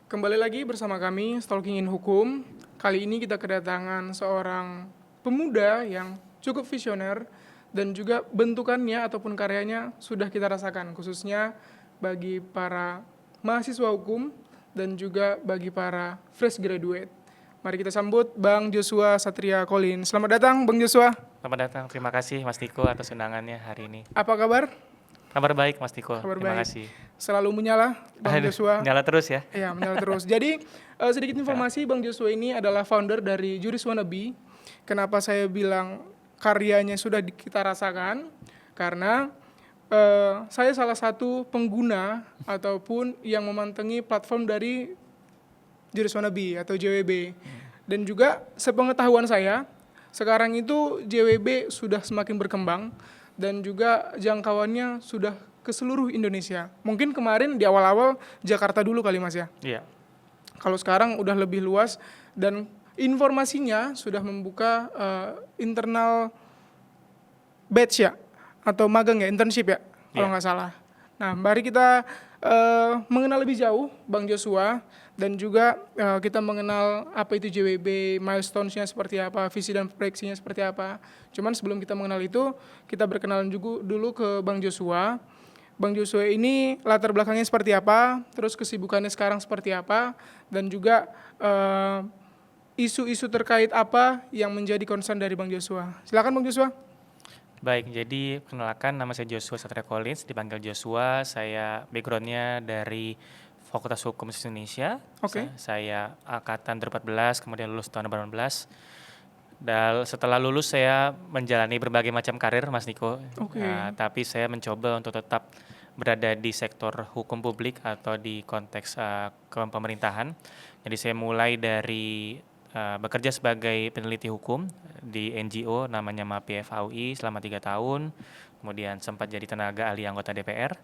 Kembali lagi bersama kami Stalking in Hukum. Kali ini kita kedatangan seorang pemuda yang cukup visioner dan juga bentukannya ataupun karyanya sudah kita rasakan khususnya bagi para mahasiswa hukum dan juga bagi para fresh graduate. Mari kita sambut Bang Joshua Satria Colin. Selamat datang Bang Joshua. Selamat datang, terima kasih Mas Niko atas undangannya hari ini. Apa kabar? Kabar baik Mas Niko, Kabar terima baik. kasih. Selalu menyala Bang Aduh, Joshua. nyala terus ya. Ya, menyala terus. Jadi sedikit informasi, Bang Joshua ini adalah founder dari Juris Wannabe. Kenapa saya bilang karyanya sudah kita rasakan? Karena saya salah satu pengguna ataupun yang memantengi platform dari Juris Wannabe atau JWB. Dan juga sepengetahuan saya, sekarang itu JWB sudah semakin berkembang dan juga jangkauannya sudah ke seluruh Indonesia. Mungkin kemarin di awal-awal Jakarta dulu kali Mas ya. Iya. Kalau sekarang udah lebih luas dan informasinya sudah membuka internal batch ya atau magang ya, internship ya kalau nggak salah. Nah, mari kita mengenal lebih jauh Bang Joshua dan juga kita mengenal apa itu JWB, milestones-nya seperti apa, visi dan proyeksinya seperti apa. Cuman sebelum kita mengenal itu, kita berkenalan juga dulu ke Bang Joshua. Bang Joshua ini latar belakangnya seperti apa, terus kesibukannya sekarang seperti apa, dan juga isu-isu terkait apa yang menjadi concern dari Bang Joshua. Silakan Bang Joshua. Baik, jadi perkenalkan nama saya Joshua Satria Collins, dipanggil Joshua. Saya backgroundnya dari Fakultas Hukum Indonesia. Oke. Saya angkatan 2014, kemudian lulus tahun 2018. Dan setelah lulus saya menjalani berbagai macam karir, Mas Niko. Oke. Tapi saya mencoba untuk tetap berada di sektor hukum publik atau di konteks pemerintahan. Jadi saya mulai dari bekerja sebagai peneliti hukum di NGO namanya MAPI FAUI selama 3 tahun. Kemudian sempat jadi tenaga ahli anggota DPR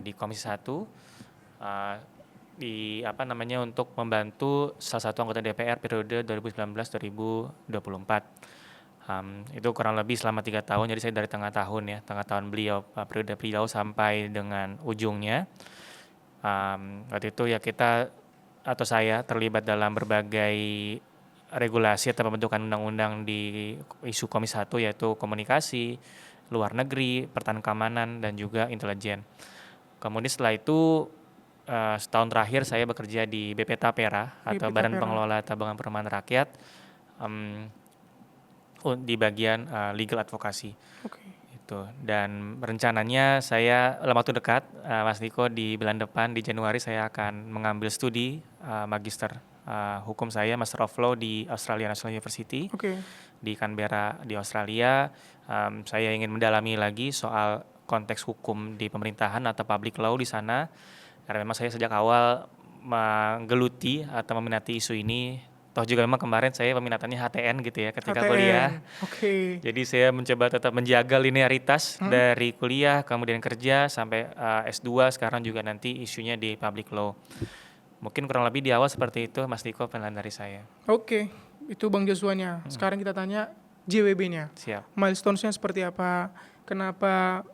di Komisi 1. Untuk membantu salah satu anggota DPR periode 2019-2024. Itu kurang lebih selama 3 tahun, jadi saya dari tengah tahun beliau, periode beliau sampai dengan ujungnya. Waktu itu ya saya terlibat dalam berbagai regulasi atau pembentukan undang-undang di isu Komisi 1 yaitu komunikasi, luar negeri, pertahanan keamanan, dan juga intelijen. Kemudian setelah itu setahun terakhir saya bekerja di BP Tapera atau Badan Pengelola Tabungan Perumahan Rakyat di bagian legal advocacy. Itu. Dan rencananya saya dalam waktu dekat, Mas Niko, di bulan depan di Januari saya akan mengambil studi magister hukum saya, Master of Law di Australian National University di Canberra di Australia. Saya ingin mendalami lagi soal konteks hukum di pemerintahan atau public law di sana. Karena memang saya sejak awal menggeluti atau meminati isu ini. Toh juga memang kemarin saya peminatannya HTN gitu ya ketika kuliah. Jadi saya mencoba tetap menjaga linearitas dari kuliah, kemudian kerja, sampai S2, sekarang juga nanti isunya di public law. Mungkin kurang lebih di awal seperti itu, Mas Niko, penilaian dari saya. Oke, itu Bang Joshua-nya. Sekarang kita tanya JWB-nya. Siap. Milestones-nya seperti apa, kenapa,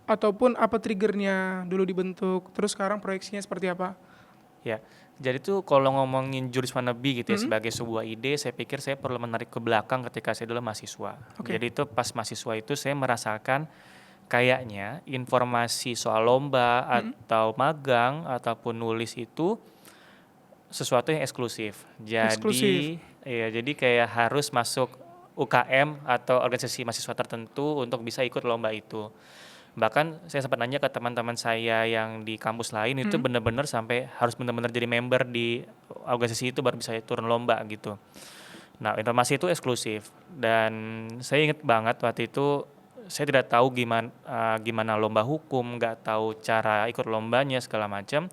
ataupun apa triggernya dulu dibentuk, terus sekarang proyeksinya seperti apa? Ya, jadi tuh kalau ngomongin Juris Wannabe gitu ya sebagai sebuah ide, saya pikir saya perlu menarik ke belakang ketika saya dulu mahasiswa. Jadi itu pas mahasiswa itu saya merasakan kayaknya informasi soal lomba atau magang ataupun nulis itu sesuatu yang eksklusif. Jadi kayak harus masuk UKM atau organisasi mahasiswa tertentu untuk bisa ikut lomba itu. Bahkan saya sempat nanya ke teman-teman saya yang di kampus lain itu benar-benar sampai harus benar-benar jadi member di organisasi itu baru bisa turun lomba gitu. Nah, informasi itu eksklusif dan saya ingat banget waktu itu saya tidak tahu gimana lomba hukum, nggak tahu cara ikut lombanya segala macam.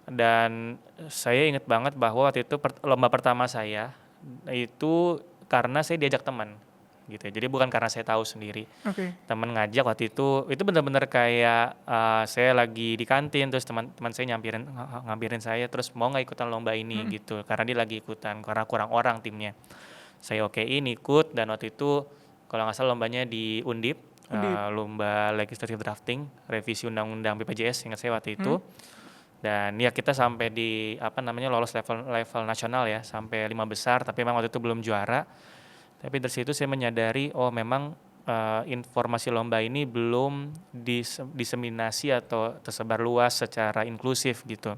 Dan saya ingat banget bahwa waktu itu lomba pertama saya itu karena saya diajak teman gitu ya. Jadi bukan karena saya tahu sendiri. Teman ngajak waktu itu benar-benar kayak saya lagi di kantin terus teman-teman saya ngampirin saya terus mau nggak ikutan lomba ini gitu karena dia lagi ikutan karena kurang orang timnya. Saya okein ikut dan waktu itu kalau nggak salah lombanya di Undip. Lomba legislative drafting revisi undang-undang BPJS ingat saya waktu itu. Dan ya kita sampai di lolos level nasional ya, sampai 5 besar, tapi memang waktu itu belum juara. Tapi dari situ saya menyadari memang informasi lomba ini belum diseminasi atau tersebar luas secara inklusif gitu.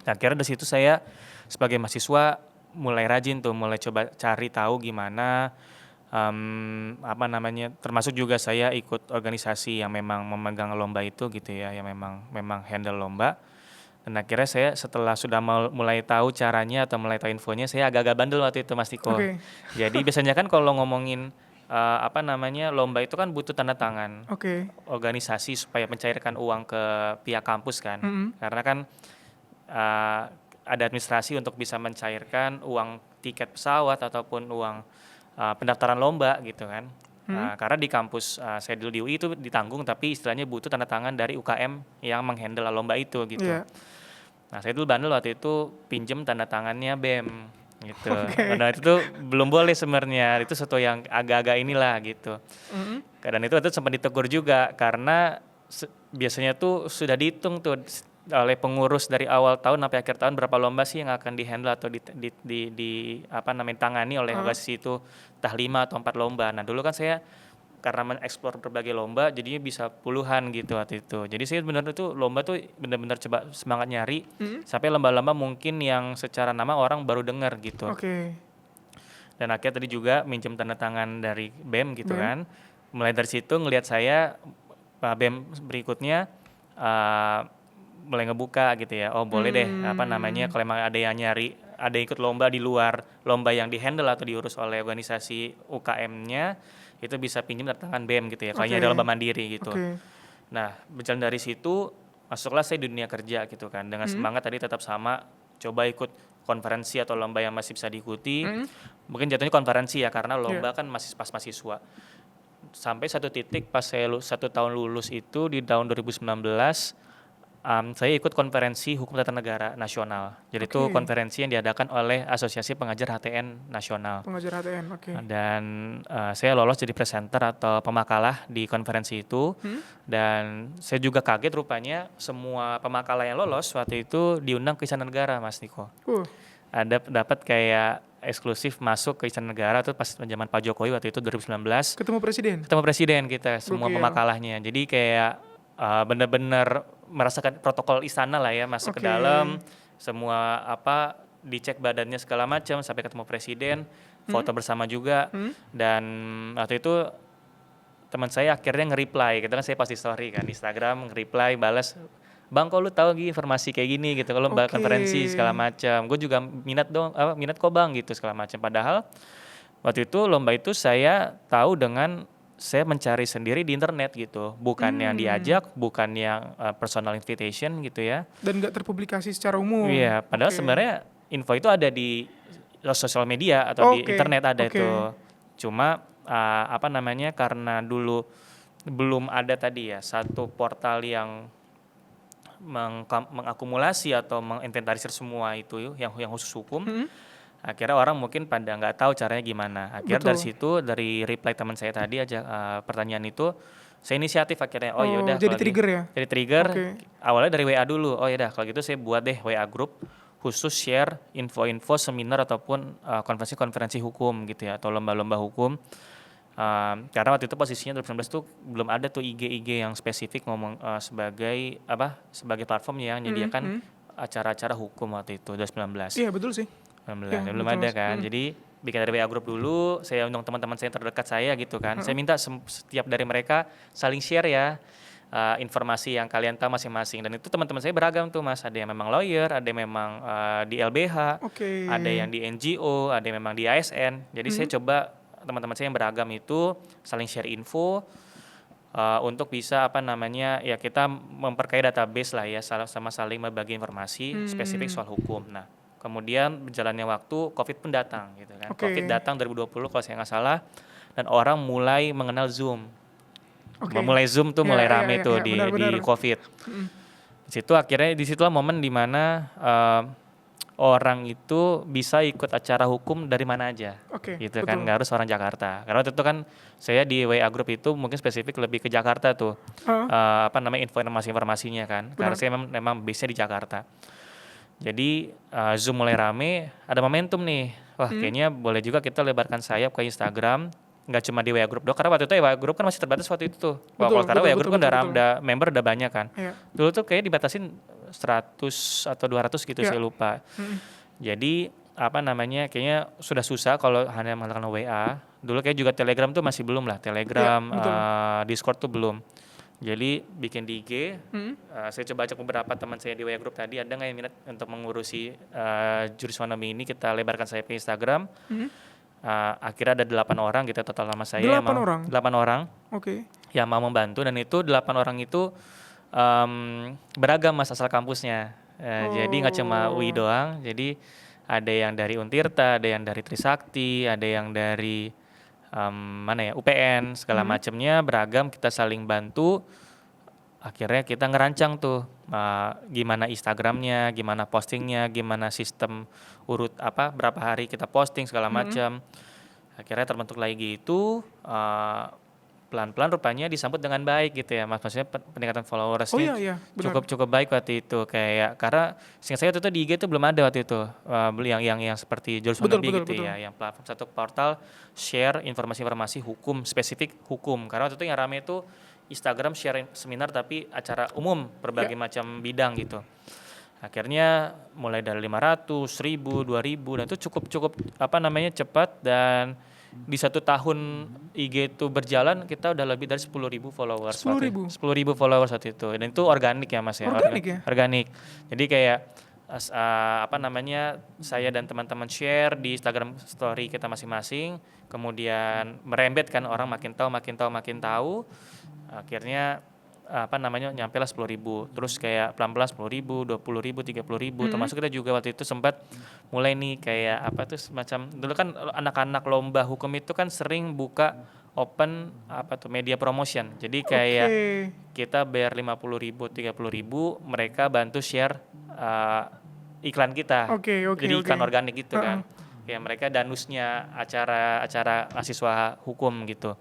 Akhirnya dari situ saya sebagai mahasiswa mulai rajin tuh, mulai coba cari tahu gimana, termasuk juga saya ikut organisasi yang memang memegang lomba itu gitu ya, yang memang handle lomba. Dan akhirnya saya setelah sudah mulai tahu caranya atau mulai tahu infonya, saya agak-agak bandel waktu itu Mas Tiko. Oke. Jadi biasanya kan kalau ngomongin lomba itu kan butuh tanda tangan Oke. organisasi supaya mencairkan uang ke pihak kampus kan. Karena kan ada administrasi untuk bisa mencairkan uang tiket pesawat ataupun uang pendaftaran lomba gitu kan. Karena di kampus saya dulu di UI itu ditanggung, tapi istilahnya butuh tanda tangan dari UKM yang menghandle lomba itu gitu. Iya. Nah saya dulu bandel waktu itu pinjem tanda tangannya BEM gitu. Karena itu tuh belum boleh sebenarnya, itu sesuatu yang agak-agak inilah gitu. Dan itu sempat ditegur juga karena biasanya tuh sudah dihitung tuh oleh pengurus dari awal tahun sampai akhir tahun berapa lomba sih yang akan dihandle atau ditangani oleh organisasi itu, entah 5 atau 4 lomba. Nah dulu kan saya karena mengeksplor berbagai lomba jadinya bisa puluhan gitu waktu itu. Jadi saya benar itu lomba tuh benar-benar coba semangat nyari sampai lomba-lomba mungkin yang secara nama orang baru dengar gitu. Oke. Dan akhirnya tadi juga minjem tanda tangan dari BEM gitu kan. Mulai dari situ ngelihat saya BEM berikutnya mulai ngebuka gitu ya. Oh boleh deh kalau emang ada yang nyari, ada yang ikut lomba di luar lomba yang dihandle atau diurus oleh organisasi UKM-nya, itu bisa pinjam tanda tangan BEM gitu ya. Kayaknya ada lomba mandiri gitu. Nah berjalan dari situ masuklah saya di dunia kerja gitu kan. Dengan semangat tadi tetap sama, coba ikut konferensi atau lomba yang masih bisa diikuti. Mungkin jatuhnya konferensi ya, karena lomba kan masih pas mahasiswa. Sampai satu titik pas saya 1 tahun lulus itu di tahun 2019, saya ikut konferensi hukum tata negara nasional. Jadi itu konferensi yang diadakan oleh Asosiasi Pengajar HTN Nasional. Pengajar HTN, oke. Dan saya lolos jadi presenter atau pemakalah di konferensi itu. Dan saya juga kaget rupanya semua pemakalah yang lolos waktu itu diundang ke Istana Negara, Mas Niko. Ada dapat kayak eksklusif masuk ke Istana Negara tuh pas zaman Pak Jokowi waktu itu 2019. Ketemu presiden? Ketemu presiden kita, semua pemakalahnya. Jadi kayak benar-benar merasakan protokol istana lah ya, masuk ke dalam, semua dicek badannya segala macam sampai ketemu presiden, foto bersama juga. Dan waktu itu teman saya akhirnya nge-reply, kita kan saya pasti story kan di Instagram, nge-reply balas, "Bang, kok lu tahu informasi kayak gini gitu, kalau mbak konferensi segala macam. Gue juga minat kok Bang gitu segala macam." Padahal waktu itu lomba itu saya tahu dengan saya mencari sendiri di internet gitu, bukan yang diajak, bukan yang personal invitation gitu ya. Dan nggak terpublikasi secara umum. Iya, padahal sebenarnya info itu ada di sosial media atau di internet ada itu. Cuma karena dulu belum ada tadi ya satu portal yang mengakumulasi atau menginventarisir semua itu yang khusus hukum. Akhirnya orang mungkin pada nggak tahu caranya gimana. Akhirnya dari situ, dari reply teman saya tadi aja pertanyaan itu, saya inisiatif akhirnya. Oh yaudah. Jadi trigger ya? Jadi trigger. Awalnya dari WA dulu. Oh yaudah kalau gitu saya buat deh WA group khusus share info-info seminar ataupun konferensi-konferensi hukum gitu ya, atau lomba-lomba hukum. Karena waktu itu posisinya 2019 tuh belum ada tuh IG yang spesifik ngomong sebagai platform yang menyediakan acara-acara hukum waktu itu 2019. Iya betul sih. Belum ada kan. Jadi bikin dari WA group dulu, saya undang teman-teman saya yang terdekat saya gitu kan. Saya minta setiap dari mereka saling share ya informasi yang kalian tahu masing-masing. Dan itu teman-teman saya beragam tuh Mas. Ada yang memang lawyer, ada yang memang di LBH, ada yang di NGO, ada yang memang di ASN. Jadi saya coba teman-teman saya yang beragam itu saling share info untuk bisa ya kita memperkaya database lah ya, sama saling berbagi informasi spesifik soal hukum. Nah kemudian berjalannya waktu, COVID pun datang gitu kan. COVID datang 2020 kalau saya nggak salah, dan orang mulai mengenal Zoom. Mulai Zoom tuh mulai rame tuh di COVID. Disitulah momen dimana orang itu bisa ikut acara hukum dari mana aja. Oke, Gitu betul. kan, nggak harus orang Jakarta. Karena waktu itu kan saya di WA Group itu mungkin spesifik lebih ke Jakarta tuh. Heeh, Apa namanya informasinya kan. Karena benar. saya memang base-nya di Jakarta. Jadi Zoom mulai rame, ada momentum nih. Wah, kayaknya boleh juga kita lebarkan sayap ke Instagram, nggak cuma di WA Group doang. Karena waktu itu WA Group kan masih terbatas waktu itu tuh. Betul, Karena betul, WA betul, Group kan betul, betul. udah member udah banyak kan. Iya, Dulu tuh kayak dibatasin 100 atau 200 gitu, iya. saya lupa. Mm-mm. Jadi apa namanya, kayaknya sudah susah kalau hanya menggunakan WA. Dulu kayak juga Telegram tuh masih belum lah. Iya, Telegram, betul. Discord tuh belum. Jadi bikin di IG, Mm-mm. saya coba ajak beberapa teman saya di WA Group tadi, ada nggak yang minat untuk mengurusi Jurus Wanami ini, kita lebarkan saya ke Instagram. Mm-mm. Akhirnya ada 8 orang gitu total sama saya. 8 orang? 8 orang Oke. yang mau membantu, dan itu 8 orang itu beragam mas asal kampusnya. Jadi nggak cuma UI Oh. doang, jadi ada yang dari Untirta, ada yang dari Trisakti, ada yang dari mana ya, UPN, segala macamnya beragam, kita saling bantu. Akhirnya kita ngerancang tuh gimana Instagramnya, gimana postingnya, gimana sistem urut apa berapa hari kita posting segala macam. Akhirnya terbentuk lagi itu pelan-pelan rupanya disambut dengan baik gitu ya mas, maksudnya peningkatan Oh followersnya iya, iya, benar. cukup baik waktu itu, kayak karena seingat saya waktu itu di IG itu belum ada waktu itu yang seperti Jules Betul, Wannabe betul, gitu betul. ya, yang platform satu portal share informasi-informasi hukum, spesifik hukum. Karena waktu itu yang rame itu Instagram share seminar tapi acara umum berbagai macam bidang gitu. Akhirnya mulai dari 500, 1000, 2000, dan itu cukup apa namanya cepat, dan di 1 tahun IG itu berjalan kita udah lebih dari 10.000 followers. 10.000? 10.000 followers waktu itu, dan itu organik ya mas ya. Organik ya? Organik. Jadi kayak apa namanya, saya dan teman-teman share di Instagram story kita masing-masing, kemudian merembet kan, orang makin tahu. Akhirnya apa namanya, nyampe lah 10.000, terus kayak pelan-pelan 10.000, 20.000, 30.000, termasuk kita juga waktu itu sempat mulai nih kayak apa tuh, semacam dulu kan anak-anak lomba hukum itu kan sering buka open apa tuh media promotion, jadi kayak Oke. kita bayar 50.000, 30.000, mereka bantu share iklan kita, Oke, oke, jadi iklan oke. organik gitu kan, kayak mereka danusnya acara mahasiswa hukum gitu.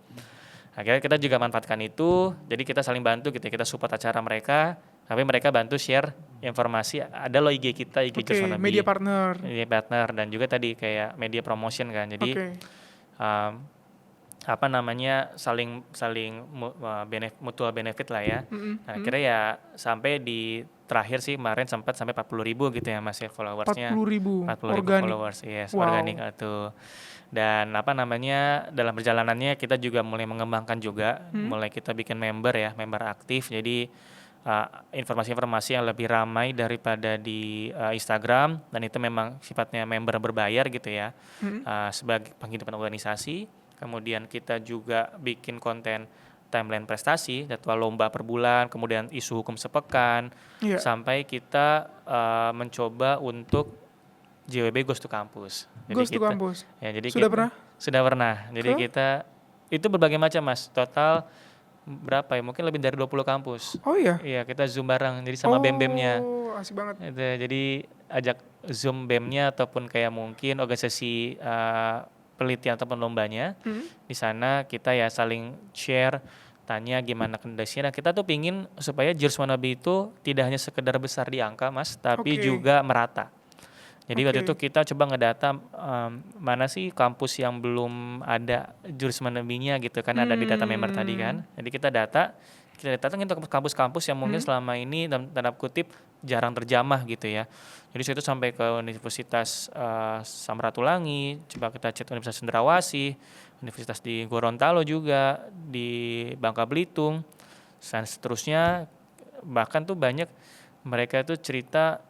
Akhirnya kita juga manfaatkan itu, jadi kita saling bantu gitu ya, kita support acara mereka, tapi mereka bantu share informasi, ada loh IG kita, IG Jules Oke, Wannabe, media partner. media partner, dan juga tadi kayak media promotion kan, jadi Oke. apa namanya, saling mutual benefit lah ya. Nah, akhirnya ya sampai di terakhir sih kemarin sempat sampai 40.000 gitu ya mas ya followersnya. 40.000 40.000 organik. followers, yes, Wow. organik itu. Dan apa namanya, dalam perjalanannya kita juga mulai mengembangkan juga, mulai kita bikin member ya, member aktif. Jadi informasi-informasi yang lebih ramai daripada di Instagram, dan itu memang sifatnya member berbayar gitu ya, sebagai penghidupan organisasi. Kemudian kita juga bikin konten timeline prestasi, jadwal lomba per bulan, kemudian isu hukum sepekan, Iya. sampai kita mencoba untuk JWB Goes to Campus. Goes to Campus. Ya, jadi Sudah pernah? Sudah pernah. Jadi Ke? kita itu berbagai macam mas. Total berapa ya? Mungkin lebih dari 20 kampus. Oh iya. Iya, kita Zoom bareng. Jadi sama BEM-BEM-nya. Oh, asik banget. Itu, jadi ajak Zoom BEM-nya ataupun kayak mungkin organisasi penelitian ataupun lombanya. Di sana kita ya saling share, tanya gimana kondisinya. Dan kita tuh pingin supaya Jules Wannabe itu tidak hanya sekedar besar di angka mas, tapi Oke. juga merata. Jadi waktu Oke. itu kita coba ngedata mana sih kampus yang belum ada Jules Wannabe-nya gitu kan, ada di data member tadi kan. Jadi kita datangin untuk kampus-kampus yang mungkin selama ini dalam tanda kutip jarang terjamah gitu ya. Jadi saya itu sampai ke Universitas Samratulangi, coba kita cek Universitas Cendrawasih, Universitas di Gorontalo juga, di Bangka Belitung, dan seterusnya. Bahkan tuh banyak mereka itu cerita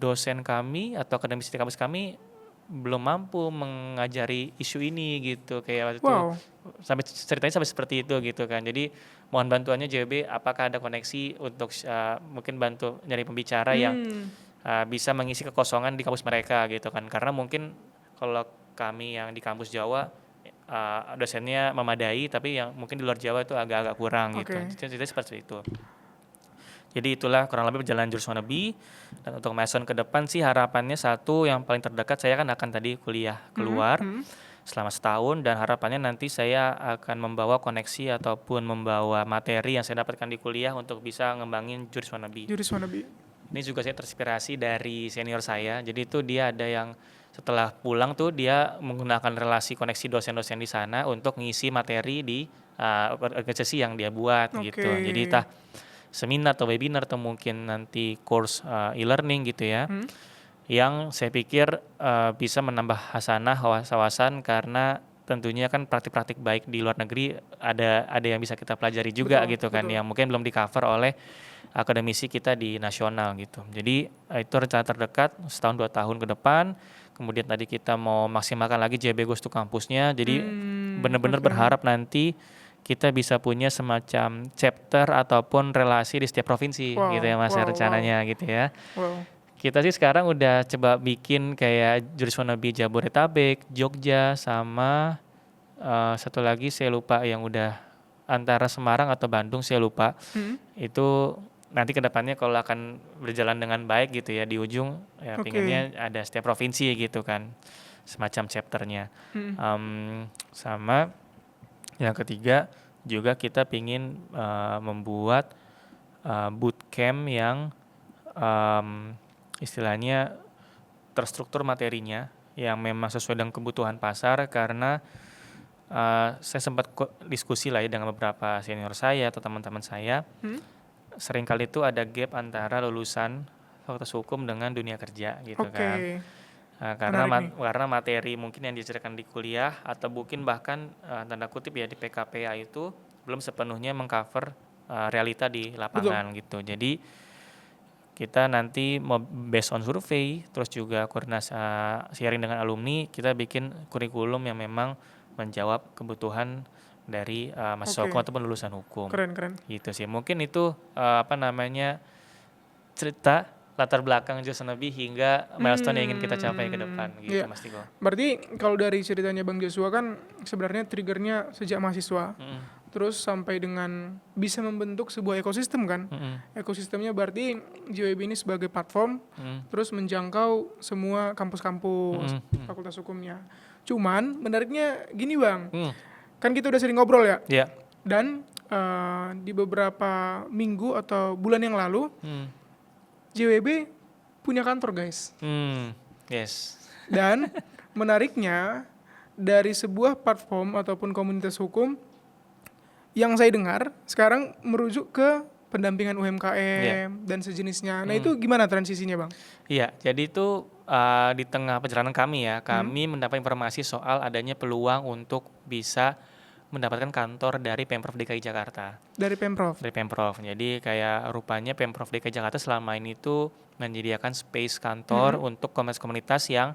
dosen kami atau akademisi di kampus kami belum mampu mengajari isu ini gitu, kayak waktu itu Wow. sampai ceritanya sampai seperti itu gitu kan. Jadi mohon bantuannya JWB, apakah ada koneksi untuk mungkin bantu nyari pembicara yang bisa mengisi kekosongan di kampus mereka gitu kan, karena mungkin kalau kami yang di kampus Jawa dosennya memadai, tapi yang mungkin di luar Jawa itu agak-agak kurang gitu. Oke. Jadi seperti itu. Jadi itulah kurang lebih perjalanan Juris Wannabe. Dan untuk Mason ke depan sih harapannya satu yang paling terdekat, saya kan akan tadi kuliah keluar selama setahun, dan harapannya nanti saya akan membawa koneksi ataupun membawa materi yang saya dapatkan di kuliah untuk bisa ngembangin Juris Wannabe. Juris Wannabe. Ini juga saya terinspirasi dari senior saya. Jadi itu dia ada yang setelah pulang tuh dia menggunakan relasi koneksi dosen-dosen di sana untuk ngisi materi di organisasi yang dia buat gitu. Jadi entah seminar atau webinar atau mungkin nanti course e-learning gitu ya. Yang saya pikir bisa menambah hasanah wawasan, karena tentunya kan praktik-praktik baik di luar negeri ada yang bisa kita pelajari juga gitu kan, yang mungkin belum di-cover oleh akademisi kita di nasional gitu. Jadi itu rencana terdekat setahun 2 tahun ke depan. Kemudian tadi kita mau maksimalkan lagi JB Goes to Campusnya. Jadi benar-benar berharap nanti kita bisa punya semacam chapter ataupun relasi di setiap provinsi gitu ya Mas, rencananya gitu ya. Kita sih sekarang udah coba bikin kayak Juris Wannabe Jabodetabek, Jogja, sama satu lagi saya lupa yang udah antara Semarang atau Bandung saya lupa. Itu nanti kedepannya kalau akan berjalan dengan baik gitu ya, di ujung ya pinginnya ada setiap provinsi gitu kan, semacam chapternya. Sama yang ketiga juga kita pingin membuat bootcamp yang istilahnya terstruktur materinya yang memang sesuai dengan kebutuhan pasar, karena saya sempat diskusi lah ya dengan beberapa senior saya atau teman-teman saya. Seringkali itu ada gap antara lulusan fakultas hukum dengan dunia kerja gitu kan. Karena materi mungkin yang diajarkan di kuliah atau mungkin bahkan tanda kutip ya di PKPA itu belum sepenuhnya mengcover realita di lapangan gitu. Jadi kita nanti mau based on survei, terus juga koordinasi sharing dengan alumni, kita bikin kurikulum yang memang menjawab kebutuhan dari mahasiswa hukum ataupun lulusan hukum. Keren. Gitu sih. Mungkin itu cerita latar belakang Juris Wannabe hingga milestone yang ingin kita capai ke depan gitu Mas Tiko. Berarti kalau dari ceritanya Bang Joshua kan sebenarnya triggernya sejak mahasiswa. Terus sampai dengan bisa membentuk sebuah ekosistem kan. Ekosistemnya berarti JWB ini sebagai platform, terus menjangkau semua kampus-kampus fakultas hukumnya. Cuman menariknya gini Bang, kan kita udah sering ngobrol ya. Dan di beberapa minggu atau bulan yang lalu, JWB punya kantor guys. Yes. Dan menariknya dari sebuah platform ataupun komunitas hukum, yang saya dengar sekarang merujuk ke pendampingan UMKM dan sejenisnya. Nah itu gimana transisinya Bang? Iya, jadi itu di tengah perjalanan kami ya, kami mendapat informasi soal adanya peluang untuk bisa mendapatkan kantor dari Pemprov DKI Jakarta. Dari Pemprov? Dari Pemprov. Jadi kayak rupanya Pemprov DKI Jakarta selama ini tuh menyediakan space kantor untuk komunitas yang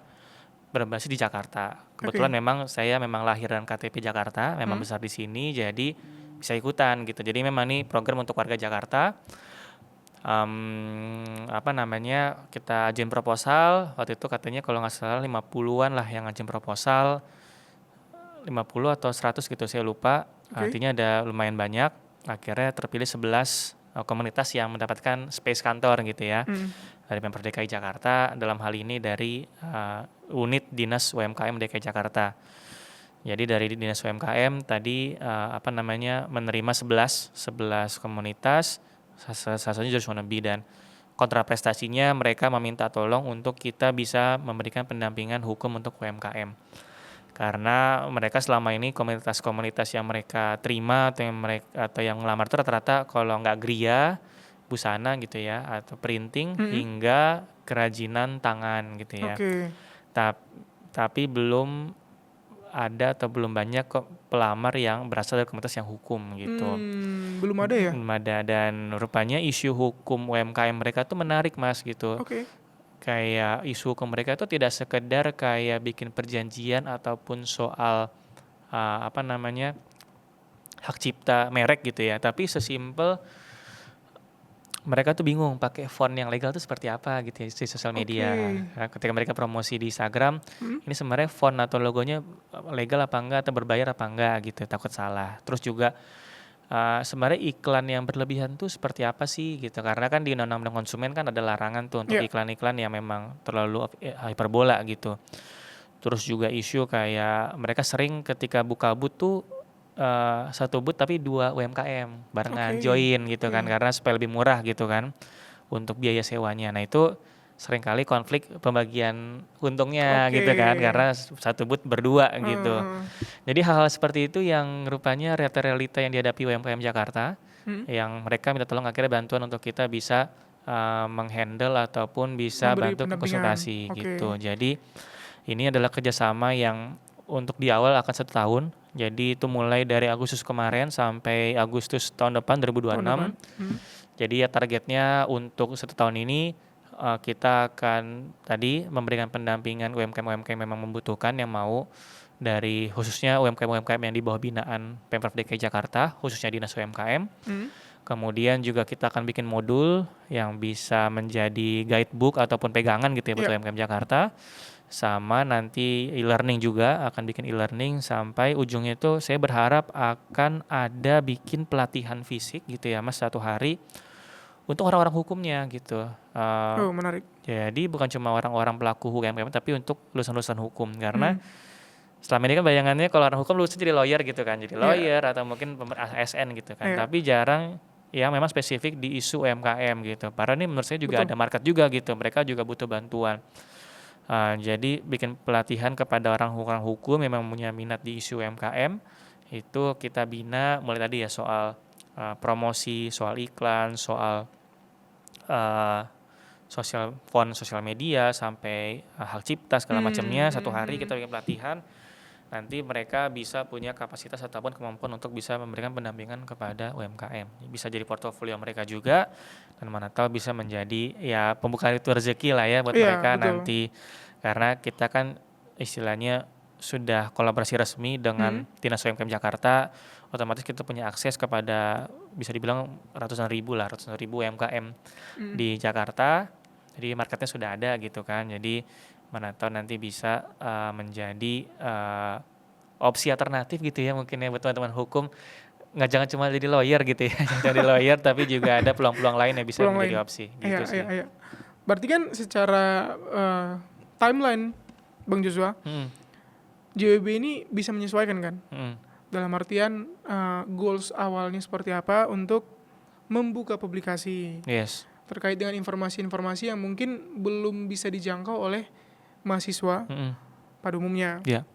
berbasis di Jakarta. Kebetulan memang saya lahir dan KTP Jakarta, memang besar di sini, jadi bisa ikutan gitu. Jadi memang ini program untuk warga Jakarta. Kita ajuin proposal, waktu itu katanya kalau nggak salah 50-an lah yang ajuin proposal, 50 atau 100 gitu saya lupa. Artinya ada lumayan banyak. Akhirnya terpilih 11 komunitas yang mendapatkan space kantor gitu ya. Dari Pemprov DKI Jakarta, dalam hal ini dari unit Dinas UMKM DKI Jakarta. Jadi dari Dinas UMKM tadi menerima 11 komunitas, salah satunya Juris Wannabe, dan kontraprestasinya mereka meminta tolong untuk kita bisa memberikan pendampingan hukum untuk UMKM. Karena mereka selama ini komunitas-komunitas yang mereka terima atau yang melamar itu rata-rata kalau nggak gria, busana gitu ya, atau printing hingga kerajinan tangan gitu ya. Tapi belum ada atau belum banyak pelamar yang berasal dari komunitas yang hukum gitu. Belum ada ya? Belum ada, dan rupanya isu hukum UMKM mereka tuh menarik Mas gitu. Kayak isu hukum mereka itu tidak sekedar kayak bikin perjanjian ataupun soal hak cipta merek gitu ya, tapi sesimpel mereka tuh bingung pakai font yang legal itu seperti apa gitu ya di sosial media. Nah, ketika mereka promosi di Instagram, ini sebenarnya font atau logonya legal apa enggak atau berbayar apa enggak gitu, takut salah. Terus juga sebenarnya iklan yang berlebihan tuh seperti apa sih gitu, karena kan di Undang-Undang Konsumen kan ada larangan tuh untuk Iya. iklan-iklan yang memang terlalu hiperbola gitu. Terus juga isu kayak mereka sering ketika buka booth tuh satu booth tapi 2 UMKM barengan Oke. join gitu kan, Iya. karena supaya lebih murah gitu kan untuk biaya sewanya. Nah itu seringkali konflik pembagian untungnya Oke. gitu kan, karena satu booth berdua gitu. Heeh. Jadi hal-hal seperti itu yang rupanya realita yang dihadapi UMKM Jakarta, Hmm. yang mereka minta tolong akhirnya bantuan untuk kita bisa menghandle ataupun bisa Memberi bantu pendampingan. konsultasi Oke. gitu. Jadi ini adalah kerjasama yang untuk di awal akan 1 tahun. Jadi itu mulai dari Agustus kemarin sampai Agustus tahun depan Tahun depan. 2026. Jadi ya targetnya untuk 1 tahun ini kita akan tadi memberikan pendampingan UMKM-UMKM yang memang membutuhkan, yang mau, dari khususnya UMKM-UMKM yang di bawah binaan Pemprov DKI Jakarta, khususnya Dinas UMKM. Kemudian juga kita akan bikin modul yang bisa menjadi guidebook ataupun pegangan gitu ya buat Iya. UMKM Jakarta. Sama nanti e-learning juga, akan bikin e-learning sampai ujungnya itu saya berharap akan ada bikin pelatihan fisik gitu ya Mas, 1 hari untuk orang-orang hukumnya gitu. Oh, menarik. Jadi bukan cuma orang-orang pelaku UMKM tapi untuk lulusan-lulusan hukum, karena selama ini kan bayangannya kalau orang hukum lulusan jadi lawyer gitu kan, jadi Iya. lawyer atau mungkin ASN gitu kan, Iya. tapi jarang yang memang spesifik di isu UMKM gitu. Padahal ini menurut saya juga Betul. ada market juga gitu, mereka juga butuh bantuan. Jadi bikin pelatihan kepada orang hukum yang memang punya minat di isu UMKM, itu kita bina mulai tadi ya soal promosi, soal iklan, soal sosial media, sampai hak cipta segala macamnya. 1 hari kita bikin pelatihan, nanti mereka bisa punya kapasitas ataupun kemampuan untuk bisa memberikan pendampingan kepada UMKM. Bisa jadi portofolio mereka juga, dan mana tahu bisa menjadi ya pembuka itu rezeki lah ya buat Iya, mereka betul. nanti, karena kita kan istilahnya sudah kolaborasi resmi dengan Dinas UMKM Jakarta, otomatis kita punya akses kepada bisa dibilang ratusan ribu UMKM di Jakarta. Jadi marketnya sudah ada gitu kan. Jadi mana tahu nanti bisa menjadi opsi alternatif gitu ya mungkin ya buat teman-teman hukum. Jangan cuma jadi lawyer gitu ya, jangan jadi lawyer tapi juga ada peluang-peluang lain yang bisa Peluang menjadi lain. opsi Iya, gitu sih. iya. Berarti kan secara timeline, Bang Joshua, JWB ini bisa menyesuaikan kan? Dalam artian goals awalnya seperti apa untuk membuka publikasi Yes. terkait dengan informasi-informasi yang mungkin belum bisa dijangkau oleh mahasiswa pada umumnya. Iya.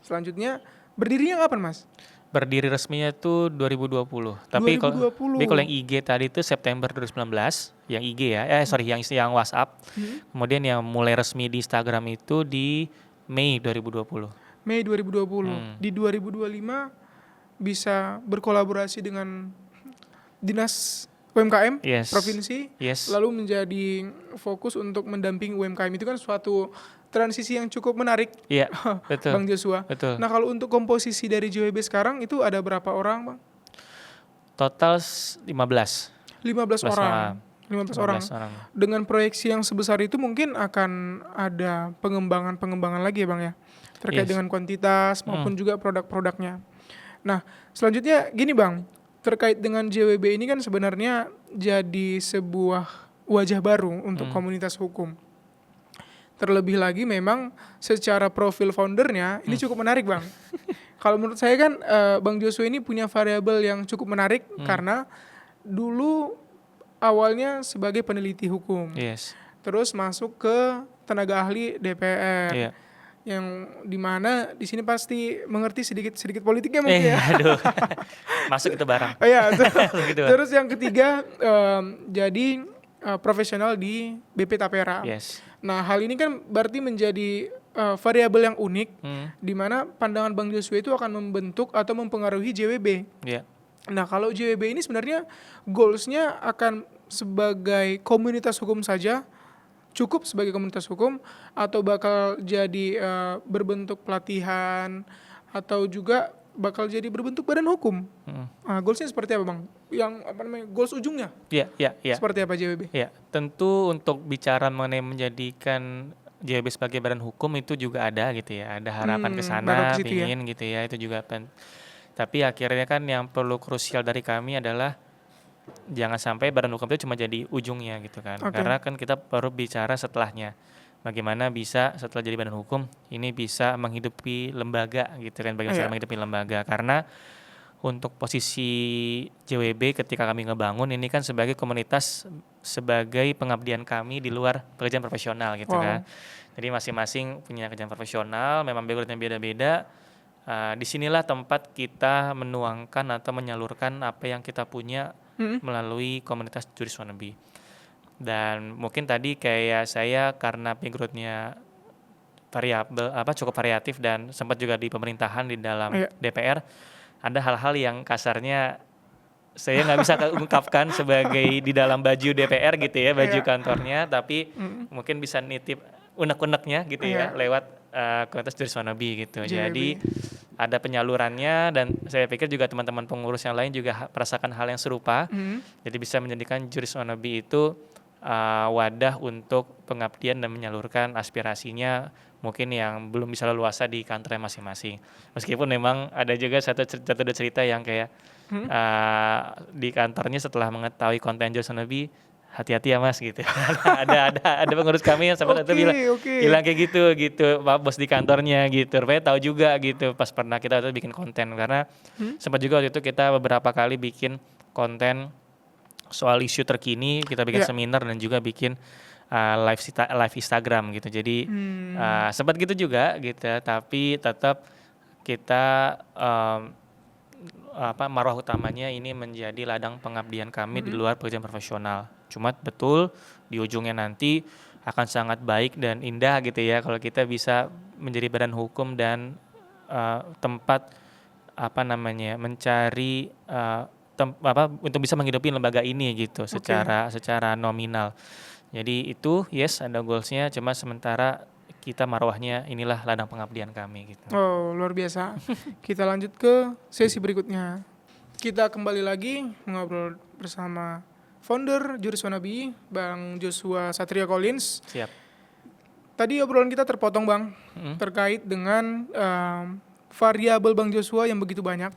Selanjutnya, berdirinya kapan, Mas? Berdiri resminya itu 2020. Tapi kalau 2020. yang IG tadi itu September 2019, yang IG ya. Yang WhatsApp. Kemudian yang mulai resmi di Instagram itu di Mei 2020. Mei 2020. Di 2025 bisa berkolaborasi dengan Dinas UMKM Yes. provinsi, Yes. lalu menjadi fokus untuk mendampingi UMKM. Itu kan suatu transisi yang cukup menarik, Iya, betul. Bang Joshua. Betul. Nah, kalau untuk komposisi dari JWB sekarang itu ada berapa orang, Bang? Total 15. 15 orang. 15 orang. 15 orang. Dengan proyeksi yang sebesar itu mungkin akan ada pengembangan lagi ya, Bang ya. Terkait Yes. dengan kuantitas maupun juga produk-produknya. Nah, selanjutnya gini, Bang. Terkait dengan JWB ini kan sebenarnya jadi sebuah wajah baru untuk komunitas hukum. Terlebih lagi memang secara profil foundernya ini cukup menarik, Bang. Kalau menurut saya kan Bang Joshua ini punya variabel yang cukup menarik karena dulu awalnya sebagai peneliti hukum. Yes. Terus masuk ke tenaga ahli DPR. Iya. Yang dimana di sini pasti mengerti sedikit politiknya mungkin ya. Aduh. Masuk itu barang. Iya. Gitu, Bang. Terus yang ketiga jadi profesional di BP Tapera. Yes. Nah, hal ini kan berarti menjadi variabel yang unik di mana pandangan Bang Joshua itu akan membentuk atau mempengaruhi JWB. Iya. Nah, kalau JWB ini sebenarnya goals-nya akan sebagai komunitas hukum saja, cukup sebagai komunitas hukum, atau bakal jadi berbentuk pelatihan, atau juga bakal jadi berbentuk badan hukum. Nah, goals-nya seperti apa, Bang? Yang goals ujungnya? Iya. Seperti apa JWB? Ya, tentu untuk bicara mengenai menjadikan JWB sebagai badan hukum itu juga ada gitu ya, ada harapan ke sana, baru ke situ ya. pingin gitu ya, itu juga Tapi akhirnya kan yang perlu krusial dari kami adalah jangan sampai badan hukum itu cuma jadi ujungnya gitu kan. Oke. Karena kan kita baru bicara setelahnya. Bagaimana bisa setelah jadi badan hukum ini bisa menghidupi lembaga gitu kan. Bagaimana cara Iya. menghidupi lembaga. Karena untuk posisi JWB ketika kami ngebangun ini kan sebagai komunitas, sebagai pengabdian kami di luar pekerjaan profesional gitu Wow. kan. Jadi masing-masing punya kerjaan profesional, memang backgroundnya beda-beda. Disinilah tempat kita menuangkan atau menyalurkan apa yang kita punya melalui komunitas Juris Wannabe. Dan mungkin tadi kayak saya karena backgroundnya cukup variatif dan sempat juga di pemerintahan di dalam Iya. DPR, ada hal-hal yang kasarnya saya nggak bisa ungkapkan sebagai di dalam baju DPR gitu ya, baju Iya. kantornya, tapi mungkin bisa nitip unek-uneknya gitu ya Iya. lewat komunitas Juris Wannabe gitu. JWB. Jadi ada penyalurannya dan saya pikir juga teman-teman pengurus yang lain juga merasakan hal yang serupa. Jadi bisa menjadikan Juris Wannabe itu wadah untuk pengabdian dan menyalurkan aspirasinya mungkin yang belum bisa leluasa di kantornya masing-masing. Meskipun memang ada juga satu cerita yang kayak di kantornya setelah mengetahui konten Juris Wannabe, hati-hati ya mas gitu. ada pengurus kami yang sempat itu bilang kayak gitu Pak bos di kantornya gitu. Rupanya tahu juga gitu pas pernah kita waktu itu bikin konten karena sempat juga waktu itu kita beberapa kali bikin konten soal isu terkini, kita bikin seminar dan juga bikin live Instagram gitu. Jadi sempat gitu juga gitu, tapi tetap kita marwah utamanya ini menjadi ladang pengabdian kami di luar pekerjaan profesional. Cuma betul di ujungnya nanti akan sangat baik dan indah gitu ya kalau kita bisa menjadi badan hukum dan tempat mencari untuk bisa menghidupi lembaga ini gitu secara nominal. Jadi itu ada goalsnya, cuma sementara kita marwahnya inilah ladang pengabdian kami gitu. Oh, luar biasa. Kita lanjut ke sesi berikutnya. Kita kembali lagi ngobrol bersama founder Juris Wannabe, Bang Joshua Satria Collins. Siap. Tadi obrolan kita terpotong Bang, terkait dengan variabel Bang Joshua yang begitu banyak.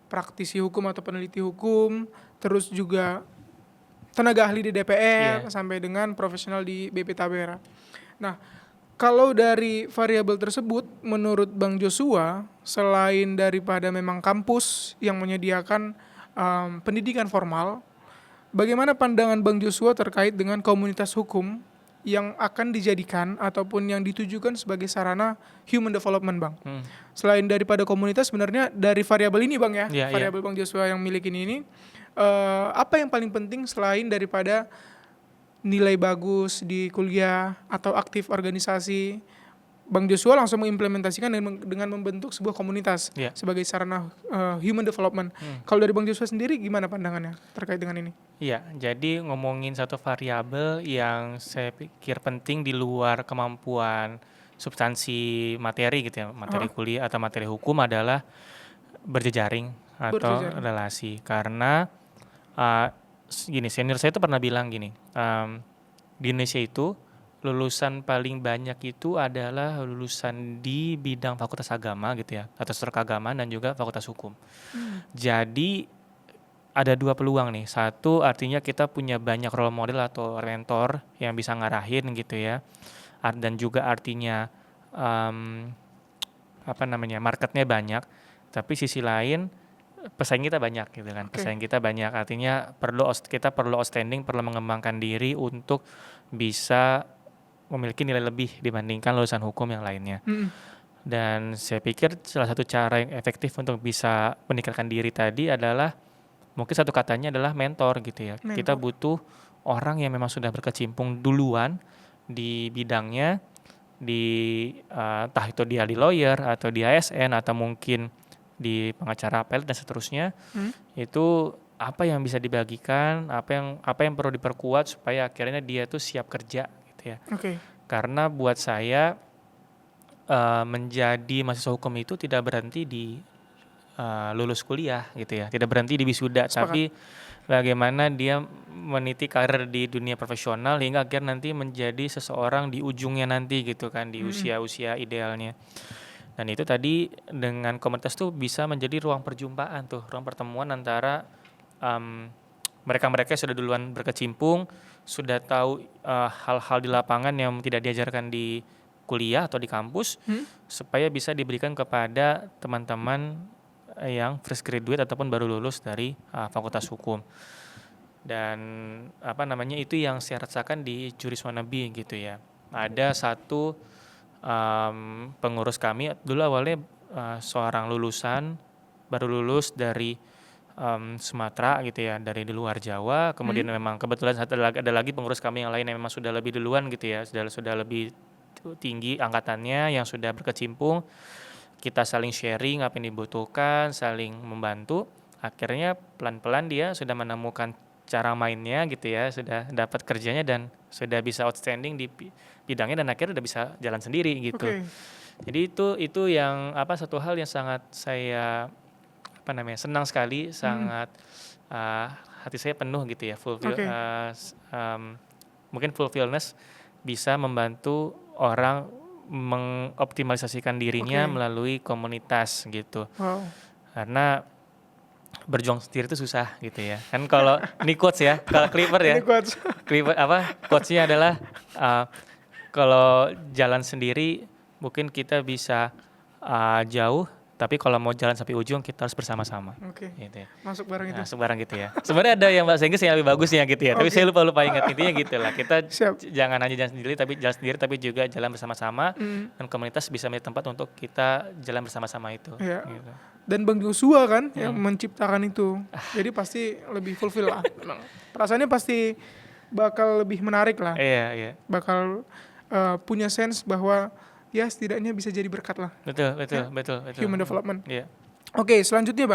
Praktisi hukum atau peneliti hukum, terus juga tenaga ahli di DPR, sampai dengan profesional di BP Tapera. Nah, kalau dari variabel tersebut, menurut Bang Joshua, selain daripada memang kampus yang menyediakan pendidikan formal, bagaimana pandangan Bang Joshua terkait dengan komunitas hukum yang akan dijadikan ataupun yang ditujukan sebagai sarana human development Bang? Selain daripada komunitas, sebenarnya dari variabel ini Bang ya, variabel Bang Joshua yang miliki ini, apa yang paling penting selain daripada nilai bagus di kuliah atau aktif organisasi, Bang Joshua langsung mengimplementasikan dengan membentuk sebuah komunitas sebagai sarana human development. Kalau dari Bang Joshua sendiri gimana pandangannya terkait dengan ini? Iya, jadi ngomongin satu variabel yang saya pikir penting di luar kemampuan substansi materi gitu ya, materi kuliah atau materi hukum adalah berjejaring atau relasi. Karena senior saya itu pernah bilang gini, di Indonesia itu lulusan paling banyak itu adalah lulusan di bidang fakultas agama gitu ya, atau keagamaan dan juga fakultas hukum. Jadi ada dua peluang nih. Satu, artinya kita punya banyak role model atau mentor yang bisa ngarahin gitu ya. Dan juga artinya marketnya banyak. Tapi sisi lain pesaing kita banyak gitu kan. Pesaing kita banyak, artinya kita perlu outstanding, perlu mengembangkan diri untuk bisa memiliki nilai lebih dibandingkan lulusan hukum yang lainnya. Dan saya pikir salah satu cara yang efektif untuk bisa meningkatkan diri tadi adalah mungkin satu katanya adalah mentor gitu ya. Kita butuh orang yang memang sudah berkecimpung duluan di bidangnya, entah itu dia di lawyer atau di ASN atau mungkin di pengacara apel dan seterusnya. Itu apa yang bisa dibagikan, apa yang perlu diperkuat supaya akhirnya dia tuh siap kerja gitu ya. Karena buat saya menjadi mahasiswa hukum itu tidak berhenti di lulus kuliah gitu ya, tidak berhenti di wisuda, tapi bagaimana dia meniti karir di dunia profesional hingga akhirnya nanti menjadi seseorang di ujungnya nanti gitu kan, di usia-usia idealnya. Dan itu tadi dengan komunitas tuh bisa menjadi ruang perjumpaan tuh, ruang pertemuan antara mereka-mereka yang sudah duluan berkecimpung, sudah tahu hal-hal di lapangan yang tidak diajarkan di kuliah atau di kampus, supaya bisa diberikan kepada teman-teman yang fresh graduate ataupun baru lulus dari Fakultas Hukum. Dan itu yang saya rasakan di Juris Wannabe gitu ya. Ada satu pengurus kami dulu awalnya seorang lulusan baru lulus dari Sumatera gitu ya, dari di luar Jawa. Kemudian memang kebetulan ada lagi pengurus kami yang lain yang memang sudah lebih duluan gitu ya, sudah lebih tinggi angkatannya, yang sudah berkecimpung. Kita saling sharing apa yang dibutuhkan, saling membantu. Akhirnya pelan-pelan dia sudah menemukan cara mainnya gitu ya, sudah dapat kerjanya dan sudah bisa outstanding di bidangnya dan akhirnya udah bisa jalan sendiri gitu. Oke. Jadi itu yang satu hal yang sangat saya senang sekali, sangat hati saya penuh gitu ya, Oke. mungkin fulfillness bisa membantu orang mengoptimalisasikan dirinya Oke. melalui komunitas gitu. Wow. Karena berjuang sendiri itu susah gitu ya. Kan kalau ini quotes ya, kalau Clifford ya. Ini quotes. Clifford quotes-nya adalah kalau jalan sendiri mungkin kita bisa jauh, tapi kalau mau jalan sampai ujung kita harus bersama-sama. Oke. Gitu ya. Masuk bareng itu. Nah, sebarang gitu ya. Sebenarnya ada yang bahasa Inggris yang lebih bagusnya gitu ya. Tapi Oke. saya lupa ingat, intinya gitu lah. Kita Siap. jangan hanya jalan sendiri tapi juga jalan bersama-sama, dan komunitas bisa menjadi tempat untuk kita jalan bersama-sama itu. Iya. Gitu. Dan Bang Joshua kan yang menciptakan itu. Jadi pasti lebih fulfill lah. Memang. Perasaannya pasti bakal lebih menarik lah. Iya. Bakal punya sense bahwa ya setidaknya bisa jadi berkat lah. Betul. Human development. Iya. Oke, selanjutnya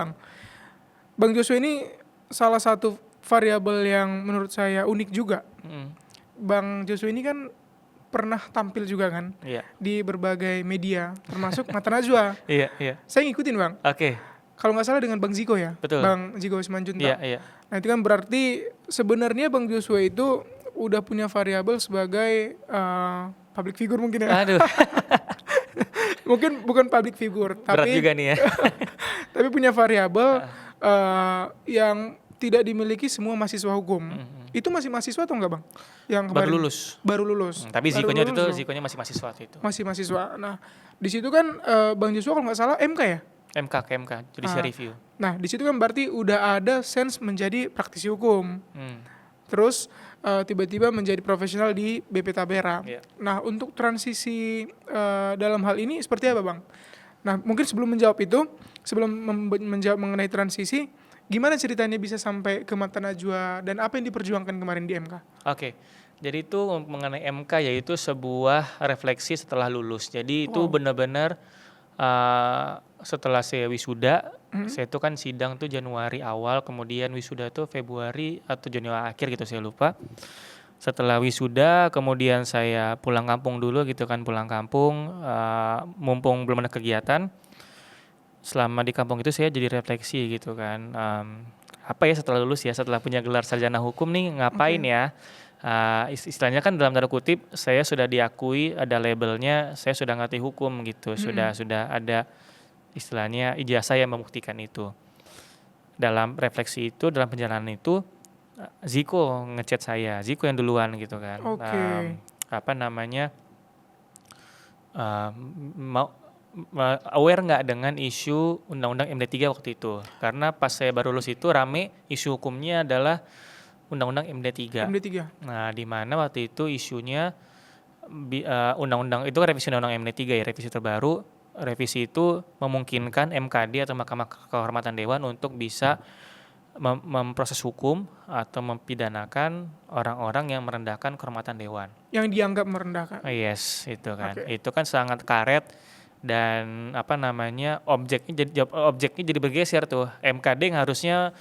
Bang Joshua ini salah satu variabel yang menurut saya unik juga. Bang Joshua ini kan pernah tampil juga kan Iya. di berbagai media, termasuk Mata Najwa. Iya. Saya ngikutin Bang. Oke. Kalau nggak salah dengan Bang Ziko ya, Betul. Bang Ziko Simanjuntak. Iya. Nah itu kan berarti sebenarnya Bang Joshua itu udah punya variabel sebagai public figure mungkin ya. Aduh, Mungkin bukan public figure, berat tapi juga nih ya. tapi punya variabel yang tidak dimiliki semua mahasiswa hukum. Itu masih mahasiswa atau enggak Bang? Yang Baru kemarin? lulus. Baru lulus. Tapi Baru Zikonya lulus loh. Zikonya masih mahasiswa waktu itu. Masih mahasiswa. Nah di situ kan Bang Joshua kalau nggak salah MK ya. MK, judicial review. Nah di situ kan berarti udah ada sense menjadi praktisi hukum. Terus tiba-tiba menjadi profesional di BP Tapera. Iya. Nah untuk transisi dalam hal ini seperti apa Bang? Nah mungkin sebelum menjawab itu, sebelum menjawab mengenai transisi, gimana ceritanya bisa sampai ke Mata Najwa dan apa yang diperjuangkan kemarin di MK? Oke. Jadi itu mengenai MK yaitu sebuah refleksi setelah lulus. Jadi itu benar-benar setelah saya wisuda, saya itu kan sidang tuh Januari awal, kemudian wisuda tuh Februari atau Januari akhir gitu saya lupa. Setelah wisuda, kemudian saya pulang kampung dulu gitu kan, mumpung belum ada kegiatan. Selama di kampung itu saya jadi refleksi gitu kan, apa ya setelah lulus ya, setelah punya gelar sarjana hukum nih ngapain ya? Istilahnya kan dalam tanda kutip saya sudah diakui, ada labelnya, saya sudah ngerti hukum gitu, sudah ada istilahnya ijazah yang membuktikan itu. Dalam refleksi itu, dalam perjalanan itu, Ziko ngechat saya, Ziko yang duluan gitu kan. Oke. Aware nggak dengan isu Undang-Undang MD3 waktu itu? Karena pas saya baru lulus itu rame isu hukumnya adalah Undang-Undang MD3. MD3. Nah, di mana waktu itu isunya undang-undang itu revisi Undang-Undang MD3 ya, revisi terbaru. Revisi itu memungkinkan MKD atau Mahkamah Kehormatan Dewan untuk bisa memproses hukum atau mempidanakan orang-orang yang merendahkan kehormatan dewan. Yang dianggap merendahkan. Yes, itu kan. Oke. Itu kan sangat karet dan objeknya jadi bergeser tuh. MKD yang harusnya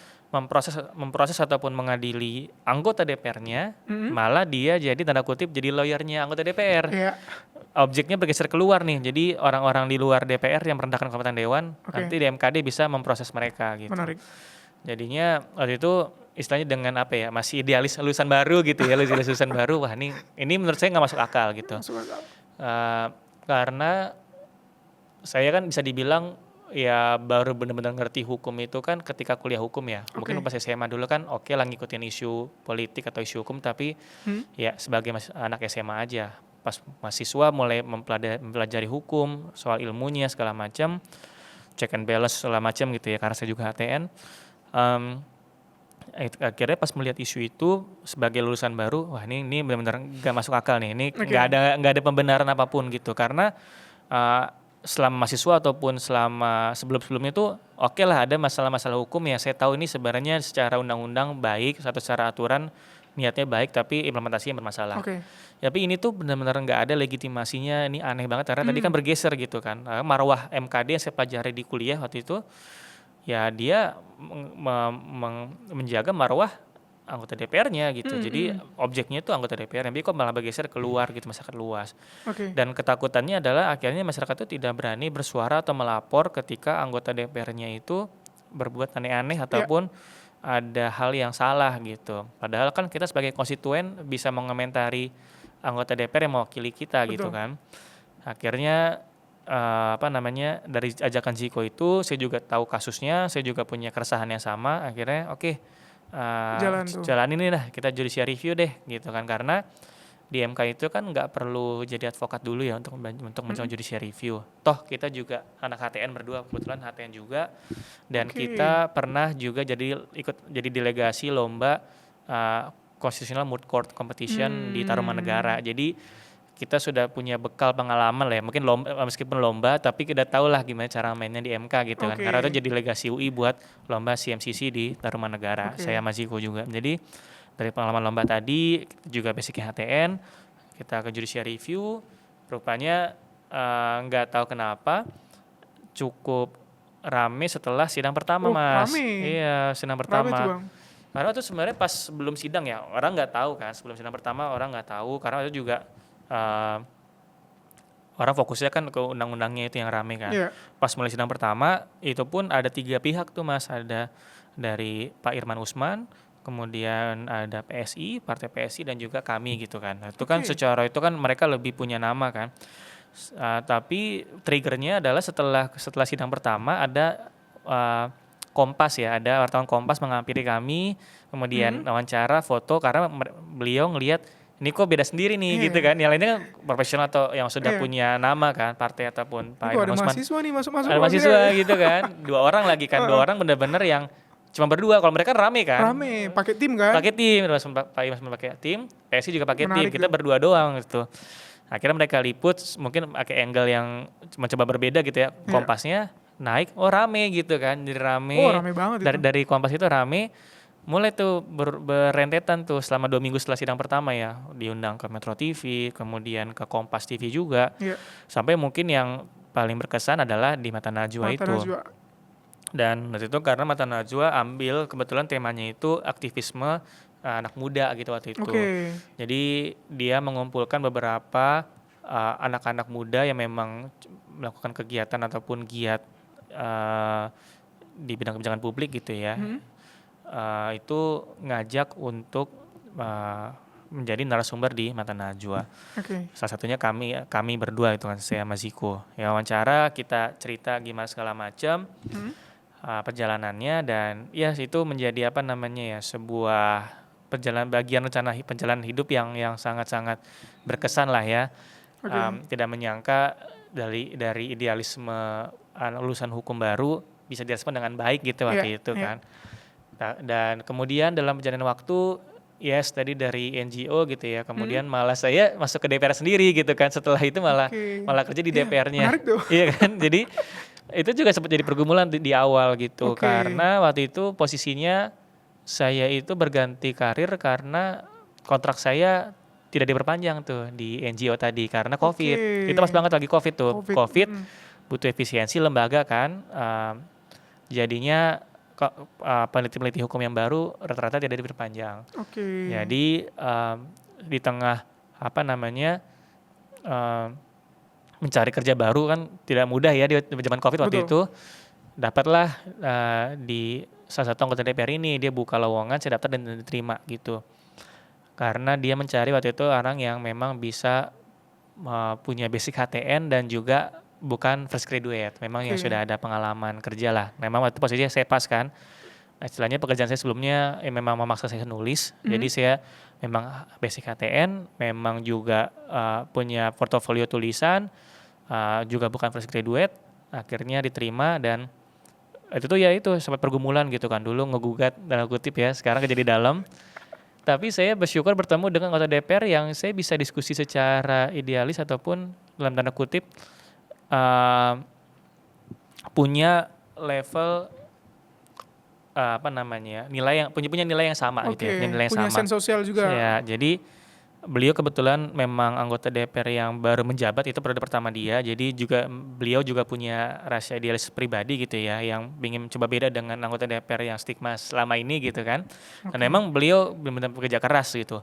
memproses ataupun mengadili anggota DPR-nya, malah dia jadi tanda kutip jadi lawyernya anggota DPR. Iya. Objeknya bergeser keluar nih. Jadi orang-orang di luar DPR yang merendahkan kehormatan dewan, nanti di MKD bisa memproses mereka gitu. Menarik. Jadinya waktu itu istilahnya dengan masih idealis lulusan baru gitu ya, lulusan baru, wah ini menurut saya nggak masuk akal gitu. Masuk akal. Karena saya kan bisa dibilang ya baru benar-benar ngerti hukum itu kan ketika kuliah hukum ya. Mungkin pas SMA dulu kan oke lah ngikutin isu politik atau isu hukum, tapi ya sebagai anak SMA aja. Pas mahasiswa mulai mempelajari hukum, soal ilmunya segala macam, check and balance segala macam gitu ya, karena saya juga HTN. Akhirnya pas melihat isu itu sebagai lulusan baru, wah ini benar-benar nggak masuk akal nih. Ini nggak ada pembenaran apapun gitu, karena selama mahasiswa ataupun selama sebelum-sebelumnya itu oke lah ada masalah-masalah hukum ya, saya tahu ini sebenarnya secara undang-undang baik atau secara aturan niatnya baik, tapi implementasinya bermasalah. Tapi ini tuh benar-benar nggak ada legitimasinya. Ini aneh banget karena tadi kan bergeser gitu kan. Marwah MKD yang saya pelajari di kuliah waktu itu, ya dia menjaga marwah anggota DPR-nya gitu. Jadi objeknya itu anggota DPR, tapi kok malah bergeser keluar gitu, masyarakat luas. Dan ketakutannya adalah akhirnya masyarakat itu tidak berani bersuara atau melapor ketika anggota DPR-nya itu berbuat aneh-aneh ataupun ada hal yang salah gitu. Padahal kan kita sebagai konstituen bisa mengomentari anggota DPR yang mewakili kita gitu kan. Akhirnya dari ajakan Ziko itu saya juga tahu kasusnya, saya juga punya keresahan yang sama. Akhirnya jalan ini dah, kita judicial review deh gitu kan, karena di MK itu kan nggak perlu jadi advokat dulu ya untuk mencoba judicial review. Toh kita juga anak HTN berdua, kebetulan HTN juga, dan kita pernah juga ikut jadi delegasi lomba Constitutional Moot Court Competition di Tarumanegara. Jadi kita sudah punya bekal pengalaman lah ya, mungkin meskipun lomba tapi kita tahu lah gimana cara mainnya di MK gitu kan, karena itu jadi delegasi UI buat lomba CMCC di Tarumanegara, saya sama Ziko juga. Jadi dari pengalaman lomba tadi juga basicnya HTN, kita ke judicial review, rupanya nggak tahu kenapa cukup rame setelah sidang pertama. Mas. Iya, sidang pertama. Karena itu sebenarnya pas sebelum sidang ya, orang nggak tahu kan, sebelum sidang pertama orang nggak tahu, karena itu juga orang fokusnya kan ke undang-undangnya itu yang rame kan. Pas mulai sidang pertama itu pun ada 3 pihak tuh Mas, ada dari Pak Irman Usman, kemudian ada PSI, Partai PSI, dan juga kami gitu kan. Itu kan secara itu kan mereka lebih punya nama kan. Tapi triggernya adalah setelah sidang pertama ada Kompas ya, ada wartawan Kompas menghampiri kami, kemudian wawancara, foto, karena beliau ngelihat ini kok beda sendiri nih gitu kan. Yang lainnya kan profesional atau yang sudah punya nama kan, partai ataupun Pak Irman Usman. Ada mahasiswa nih masuk-masuk. Ada mahasiswa gitu kan. 2 orang lagi kan, 2 orang benar-benar yang cuma berdua. Kalau mereka rame kan. Rame, pakai tim kan? Pakai tim, Pak Irman pakai tim, PSI juga pakai tim. Kita berdua doang gitu. Akhirnya mereka liput, mungkin pakai angle yang mencoba berbeda gitu ya. Kompasnya naik, rame gitu kan. Jadi rame. Rame banget itu. Dari Kompas itu rame. Mulai tuh berentetan tuh selama 2 minggu setelah sidang pertama ya, diundang ke Metro TV, kemudian ke Kompas TV juga, sampai mungkin yang paling berkesan adalah di Mata Najwa itu. Dan waktu itu karena Mata Najwa ambil kebetulan temanya itu aktivisme anak muda gitu waktu itu. Jadi dia mengumpulkan beberapa anak-anak muda yang memang melakukan kegiatan ataupun giat di bidang kebijakan publik gitu ya. Itu ngajak untuk menjadi narasumber di Mata Najwa. Salah satunya kami berdua itu kan, saya sama Ziko. Ya wawancara, kita cerita gimana segala macam perjalanannya, dan ya itu menjadi sebuah bagian rencana perjalanan hidup yang sangat-sangat berkesan lah ya. Tidak menyangka dari idealisme lulusan hukum baru bisa direspon dengan baik gitu waktu itu kan. Dan kemudian dalam perjalanan waktu, tadi dari NGO gitu ya, kemudian malah saya masuk ke DPR sendiri gitu kan. Setelah itu malah kerja di DPR-nya. Menarik tuh. Iya kan, jadi itu juga sempat jadi pergumulan di awal gitu. Karena waktu itu posisinya saya itu berganti karir karena kontrak saya tidak diperpanjang tuh di NGO tadi karena COVID. Itu pas banget lagi COVID tuh. COVID butuh efisiensi lembaga kan. Jadinya peneliti-peneliti hukum yang baru rata-rata tidak diperpanjang. Jadi di tengah mencari kerja baru kan tidak mudah ya di zaman COVID waktu itu. Dapatlah di salah satu anggota DPR ini, dia buka lowongan, saya daftar dan diterima gitu. Karena dia mencari waktu itu orang yang memang bisa punya basic HTN dan juga bukan fresh graduate, memang yang Oke. sudah ada pengalaman kerja lah. Memang waktu posisinya saya pas kan. Nah, istilahnya pekerjaan saya sebelumnya memang memaksa saya nulis. Jadi saya memang basic HTN, memang juga punya portofolio tulisan, juga bukan fresh graduate. Akhirnya diterima dan itu tuh ya itu sempat pergumulan gitu kan. Dulu ngegugat dalam kutip ya, sekarang kerja di dalam. Tapi saya bersyukur bertemu dengan anggota DPR yang saya bisa diskusi secara idealis ataupun dalam tanda kutip punya level nilai yang punya nilai yang sama gitu ya, punya nilai yang punya sama. sense sosial juga. Ya, jadi beliau kebetulan memang anggota DPR yang baru menjabat, itu periode pertama dia. Jadi beliau juga punya rasa idealis pribadi gitu ya, yang ingin coba beda dengan anggota DPR yang stigma selama ini gitu kan. Dan memang beliau benar-benar bekerja keras gitu.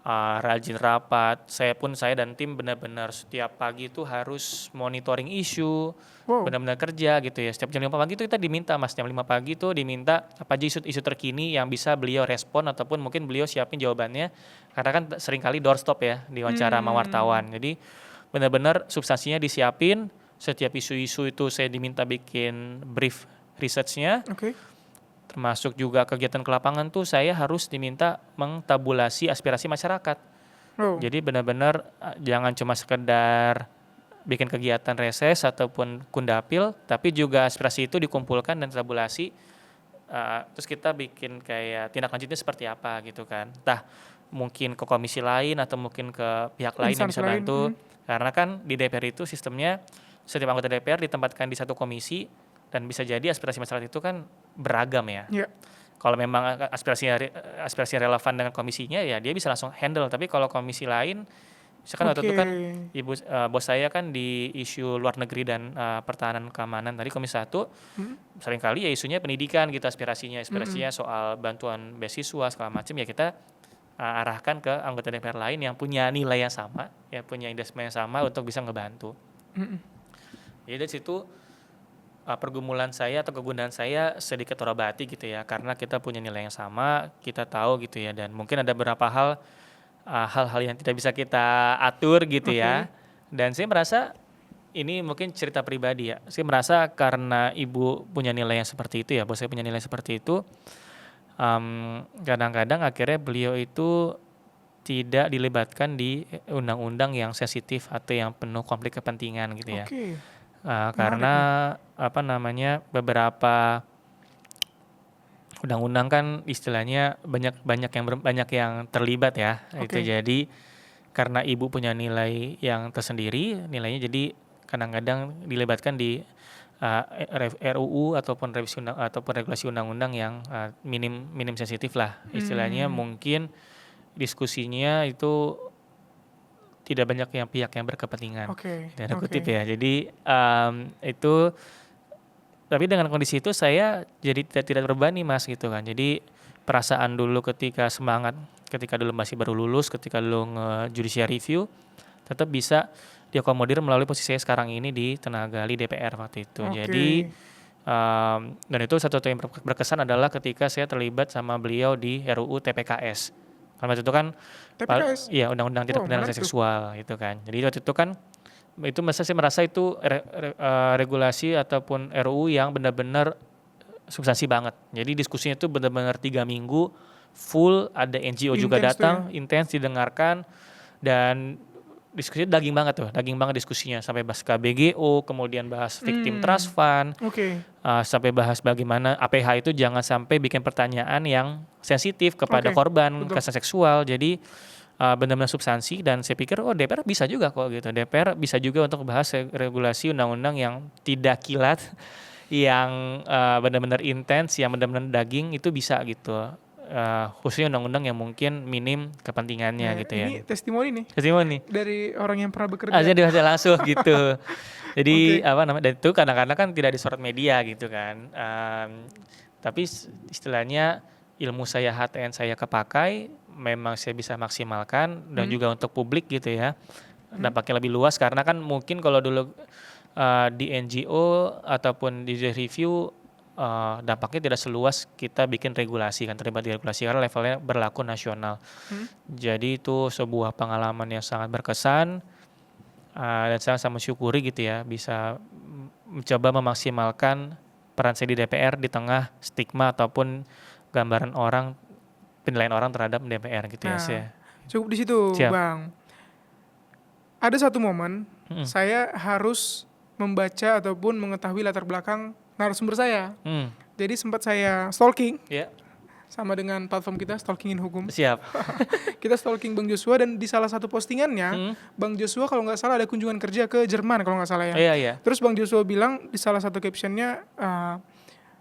Rajin rapat, saya dan tim benar-benar setiap pagi itu harus monitoring isu, Wow. benar-benar kerja gitu ya. Setiap jam 5 pagi itu kita diminta jam 5 pagi itu diminta apa aja isu terkini yang bisa beliau respon ataupun mungkin beliau siapin jawabannya, karena kan seringkali doorstop ya di wawancara sama wartawan. Jadi benar-benar substansinya disiapin, setiap isu-isu itu saya diminta bikin brief research-nya. Oke. Termasuk juga kegiatan ke lapangan tuh saya harus diminta mengtabulasi aspirasi masyarakat. Oh. Jadi benar-benar jangan cuma sekedar bikin kegiatan reses ataupun kundapil, tapi juga aspirasi itu dikumpulkan dan tabulasi. Terus kita bikin kayak tindak lanjutnya seperti apa gitu kan. Entah mungkin ke komisi lain atau mungkin ke pihak lain yang Instansi bisa lain, bantu. Karena kan di DPR itu sistemnya setiap anggota DPR ditempatkan di satu komisi dan bisa jadi aspirasi masyarakat itu kan beragam ya. Iya. Kalau memang aspirasi relevan dengan komisinya ya dia bisa langsung handle. Tapi kalau komisi lain, misalkan waktu itu kan bos saya kan di isu luar negeri dan pertahanan keamanan tadi komisi 1, seringkali ya isunya pendidikan gitu aspirasinya soal bantuan beasiswa segala macam ya kita arahkan ke anggota DPR lain yang punya nilai yang sama, ya punya investment yang sama untuk bisa ngebantu. Jadi dari situ pergumulan saya atau kegundahan saya sedikit terobati gitu ya, karena kita punya nilai yang sama, kita tahu gitu ya, dan mungkin ada beberapa hal-hal yang tidak bisa kita atur gitu ya. Dan saya merasa ini mungkin cerita pribadi ya, saya merasa karena ibu punya nilai yang seperti itu ya, bos saya punya nilai seperti itu, kadang-kadang akhirnya beliau itu tidak dilibatkan di undang-undang yang sensitif atau yang penuh konflik kepentingan gitu ya. Karena beberapa undang-undang kan istilahnya banyak yang terlibat ya. Itu jadi karena ibu punya nilai yang tersendiri, nilainya jadi kadang-kadang dilibatkan di RUU ataupun revisi ataupun regulasi undang-undang yang minim sensitif lah. Istilahnya mungkin diskusinya itu tidak banyak pihak yang berkepentingan. Tanda kutip ya. Jadi itu, tapi dengan kondisi itu saya jadi tidak terbebani Mas gitu kan. Jadi perasaan dulu ketika dulu masih baru lulus, ketika dulu nge-judicial review, tetap bisa diakomodir melalui posisi saya sekarang ini di tenaga ahli DPR waktu itu. Jadi dan itu satu yang berkesan adalah ketika saya terlibat sama beliau di RUU TPKS. Karena waktu itu kan iya undang-undang tidak pidana seksual gitu kan. Jadi waktu itu kan itu saya merasa itu regulasi ataupun RUU yang benar-benar substansi banget. Jadi diskusinya itu benar-benar 3 minggu full, ada NGO juga datang, intens didengarkan, dan diskusinya daging banget diskusinya, sampai bahas KBGO, kemudian bahas victim trust fund, sampai bahas bagaimana APH itu jangan sampai bikin pertanyaan yang sensitif kepada korban kekerasan seksual. Jadi benar-benar substansi, dan saya pikir DPR bisa juga kok gitu. DPR bisa juga untuk bahas regulasi undang-undang yang tidak kilat, yang benar-benar intens, yang benar-benar daging, itu bisa gitu. Khususnya undang-undang yang mungkin minim kepentingannya gitu ya. Ini testimoni nih. Testimoni dari orang yang pernah bekerja. Aja langsung gitu. Jadi dan itu kadang-kadang kan tidak disorot media gitu kan. Tapi istilahnya ilmu saya, HTN saya kepakai, memang saya bisa maksimalkan, dan juga untuk publik gitu ya. Dampaknya lebih luas, karena kan mungkin kalau dulu di NGO ataupun di review dampaknya tidak seluas kita bikin regulasi kan, terlibat di regulasi karena levelnya berlaku nasional. Jadi itu sebuah pengalaman yang sangat berkesan. dan saya mensyukuri gitu ya bisa mencoba memaksimalkan peran saya di DPR di tengah stigma ataupun gambaran orang, penilaian orang terhadap DPR gitu ya. Nah, cukup di situ, Siap. Bang. Ada satu momen Mm-mm. saya harus membaca ataupun mengetahui latar belakang narasumber saya. Hmm. Jadi sempat saya stalking Ya, sama dengan platform kita, Stalkingin Hukum. siap. Kita stalking Bang Joshua dan di salah satu postingannya, Hmm. Bang Joshua kalau nggak salah ada kunjungan kerja ke Jerman kalau nggak salah ya. Iya, iya. Terus Bang Joshua bilang di salah satu captionnya,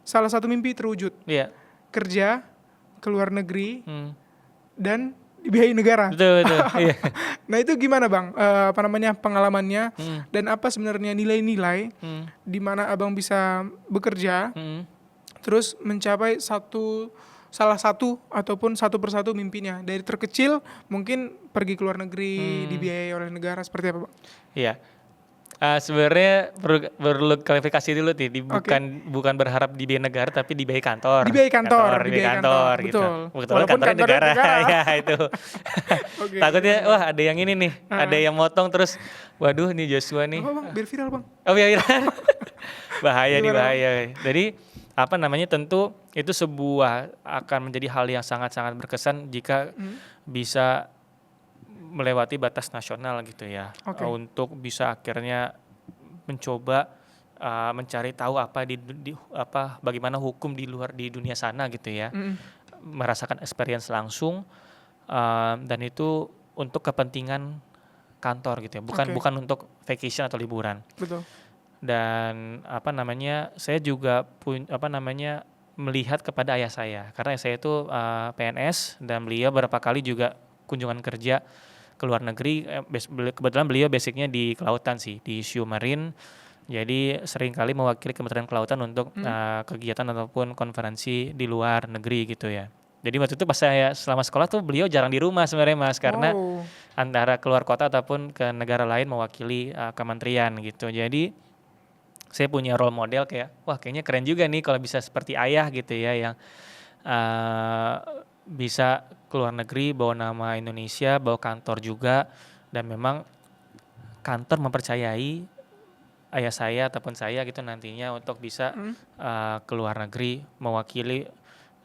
salah satu mimpi terwujud, Iya. kerja ke luar negeri Hmm. dan dibiayai negara. Betul, betul. Iya. Nah itu gimana Bang, pengalamannya Hmm. dan apa sebenarnya nilai-nilai Hmm. di mana Abang bisa bekerja, Hmm. terus mencapai salah satu ataupun satu persatu mimpinya. Dari terkecil mungkin pergi ke luar negeri, dibiayai oleh negara, seperti apa Bang? Iya. Sebenarnya perlu klarifikasi dulu nih, bukan berharap dibiayai negara tapi dibiayai kantor. Dibiayai kantor, dibiayai kantor gitu. betul. Kebetulan Walaupun kantornya kantornya negara. negara. Ya itu. Oke. Takutnya wah ada yang ini nih, ada yang motong terus waduh nih Joshua nih. Apa Bang? Biar viral Bang. Oh iya. Bahaya nih, Gimana? bahaya. Jadi apa namanya, tentu itu sebuah akan menjadi hal yang sangat-sangat berkesan jika bisa melewati batas nasional gitu ya. Oke. Untuk bisa akhirnya mencoba mencari tahu bagaimana hukum di luar di dunia sana gitu ya. Merasakan experience langsung, dan itu untuk kepentingan kantor gitu ya. Bukan untuk vacation atau liburan. Betul. Dan saya juga melihat kepada ayah saya karena ayah saya itu PNS dan beliau beberapa kali juga kunjungan kerja ke luar negeri. Kebetulan beliau basicnya di kelautan sih, di Siu Marine, jadi seringkali mewakili Kementerian Kelautan untuk kegiatan ataupun konferensi di luar negeri gitu ya. Jadi waktu itu pas saya selama sekolah tuh beliau jarang di rumah sebenarnya Mas, karena antara keluar kota ataupun ke negara lain mewakili kementerian gitu. Jadi saya punya role model kayak, wah kayaknya keren juga nih kalau bisa seperti ayah gitu ya, yang bisa keluar negeri bawa nama Indonesia, bawa kantor juga, dan memang kantor mempercayai ayah saya ataupun saya gitu nantinya untuk bisa keluar negeri mewakili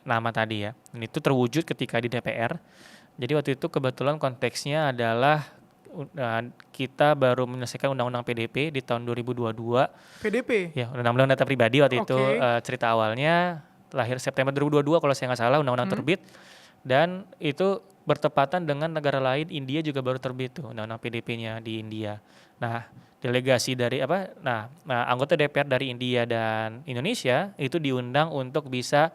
nama tadi ya. Dan itu terwujud ketika di DPR. Jadi waktu itu kebetulan konteksnya adalah kita baru menyelesaikan undang-undang PDP di tahun 2022. PDP? Ya, undang-undang data pribadi waktu itu. Cerita awalnya lahir September 2022 kalau saya nggak salah undang-undang terbit. Dan itu bertepatan dengan negara lain, India juga baru terbit tuh undang-undang PDP-nya di India. Nah, delegasi dari anggota DPR dari India dan Indonesia itu diundang untuk bisa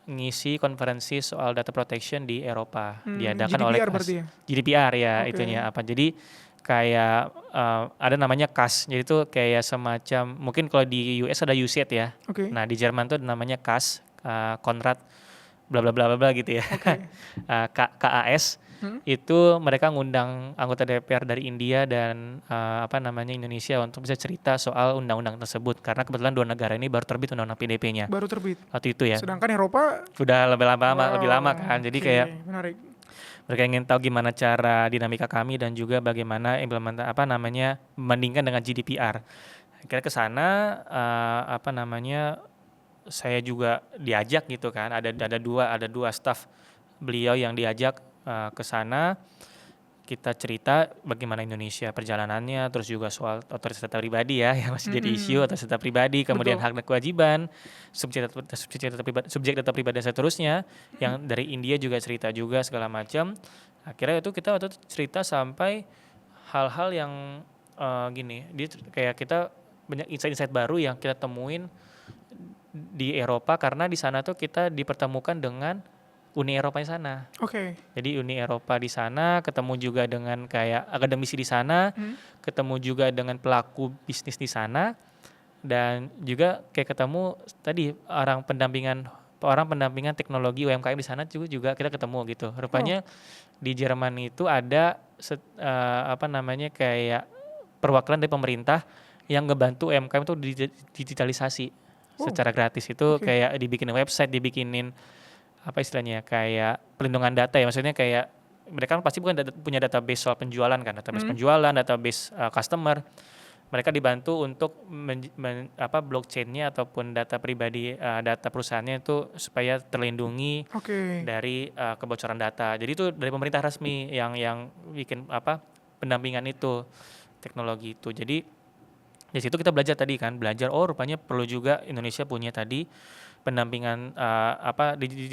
ngisi konferensi soal data protection di Eropa, diadakan oleh GDPR berarti ya? GDPR ya itunya apa. Jadi kayak ada namanya CAS. Jadi itu kayak semacam, mungkin kalau di US ada USAID ya. Nah, di Jerman tuh namanya CAS, Konrad bla bla bla bla gitu ya. KAS. Itu mereka ngundang anggota DPR dari India dan Indonesia untuk bisa cerita soal undang-undang tersebut, karena kebetulan dua negara ini baru terbit undang-undang PDP-nya. Baru terbit. Waktu itu ya. Sedangkan Eropa udah lebih lama kan. Jadi kayak menarik. Mereka ingin tahu gimana cara dinamika kami dan juga bagaimana membandingkan dengan GDPR. Akhirnya ke sana saya juga diajak gitu kan. Ada dua staf beliau yang diajak ke sana. Kita cerita bagaimana Indonesia perjalanannya, terus juga soal otoritas data pribadi ya, yang masih jadi isu otoritas data pribadi, kemudian hak dan kewajiban, subjek data pribadi dan seterusnya, yang dari India juga cerita juga segala macam. Akhirnya itu kita waktu itu cerita sampai hal-hal yang dia kayak kita banyak insight-insight baru yang kita temuin di Eropa, karena di sana tuh kita dipertemukan dengan Uni Eropa di sana. Jadi Uni Eropa di sana, ketemu juga dengan kayak akademisi di sana, ketemu juga dengan pelaku bisnis di sana, dan juga kayak ketemu tadi orang pendampingan teknologi UMKM di sana juga kita ketemu gitu. Rupanya di Jerman itu ada kayak perwakilan dari pemerintah yang ngebantu UMKM itu digitalisasi secara gratis. Itu kayak dibikinin website, dibikinin kayak pelindungan data ya, maksudnya kayak mereka kan pasti punya database soal penjualan kan, database penjualan, database customer. Mereka dibantu untuk blockchain-nya ataupun data pribadi, data perusahaannya itu supaya terlindungi Oke. dari kebocoran data. Jadi itu dari pemerintah resmi yang bikin pendampingan itu, teknologi itu. Jadi di situ kita belajar tadi kan, rupanya perlu juga Indonesia punya tadi pendampingan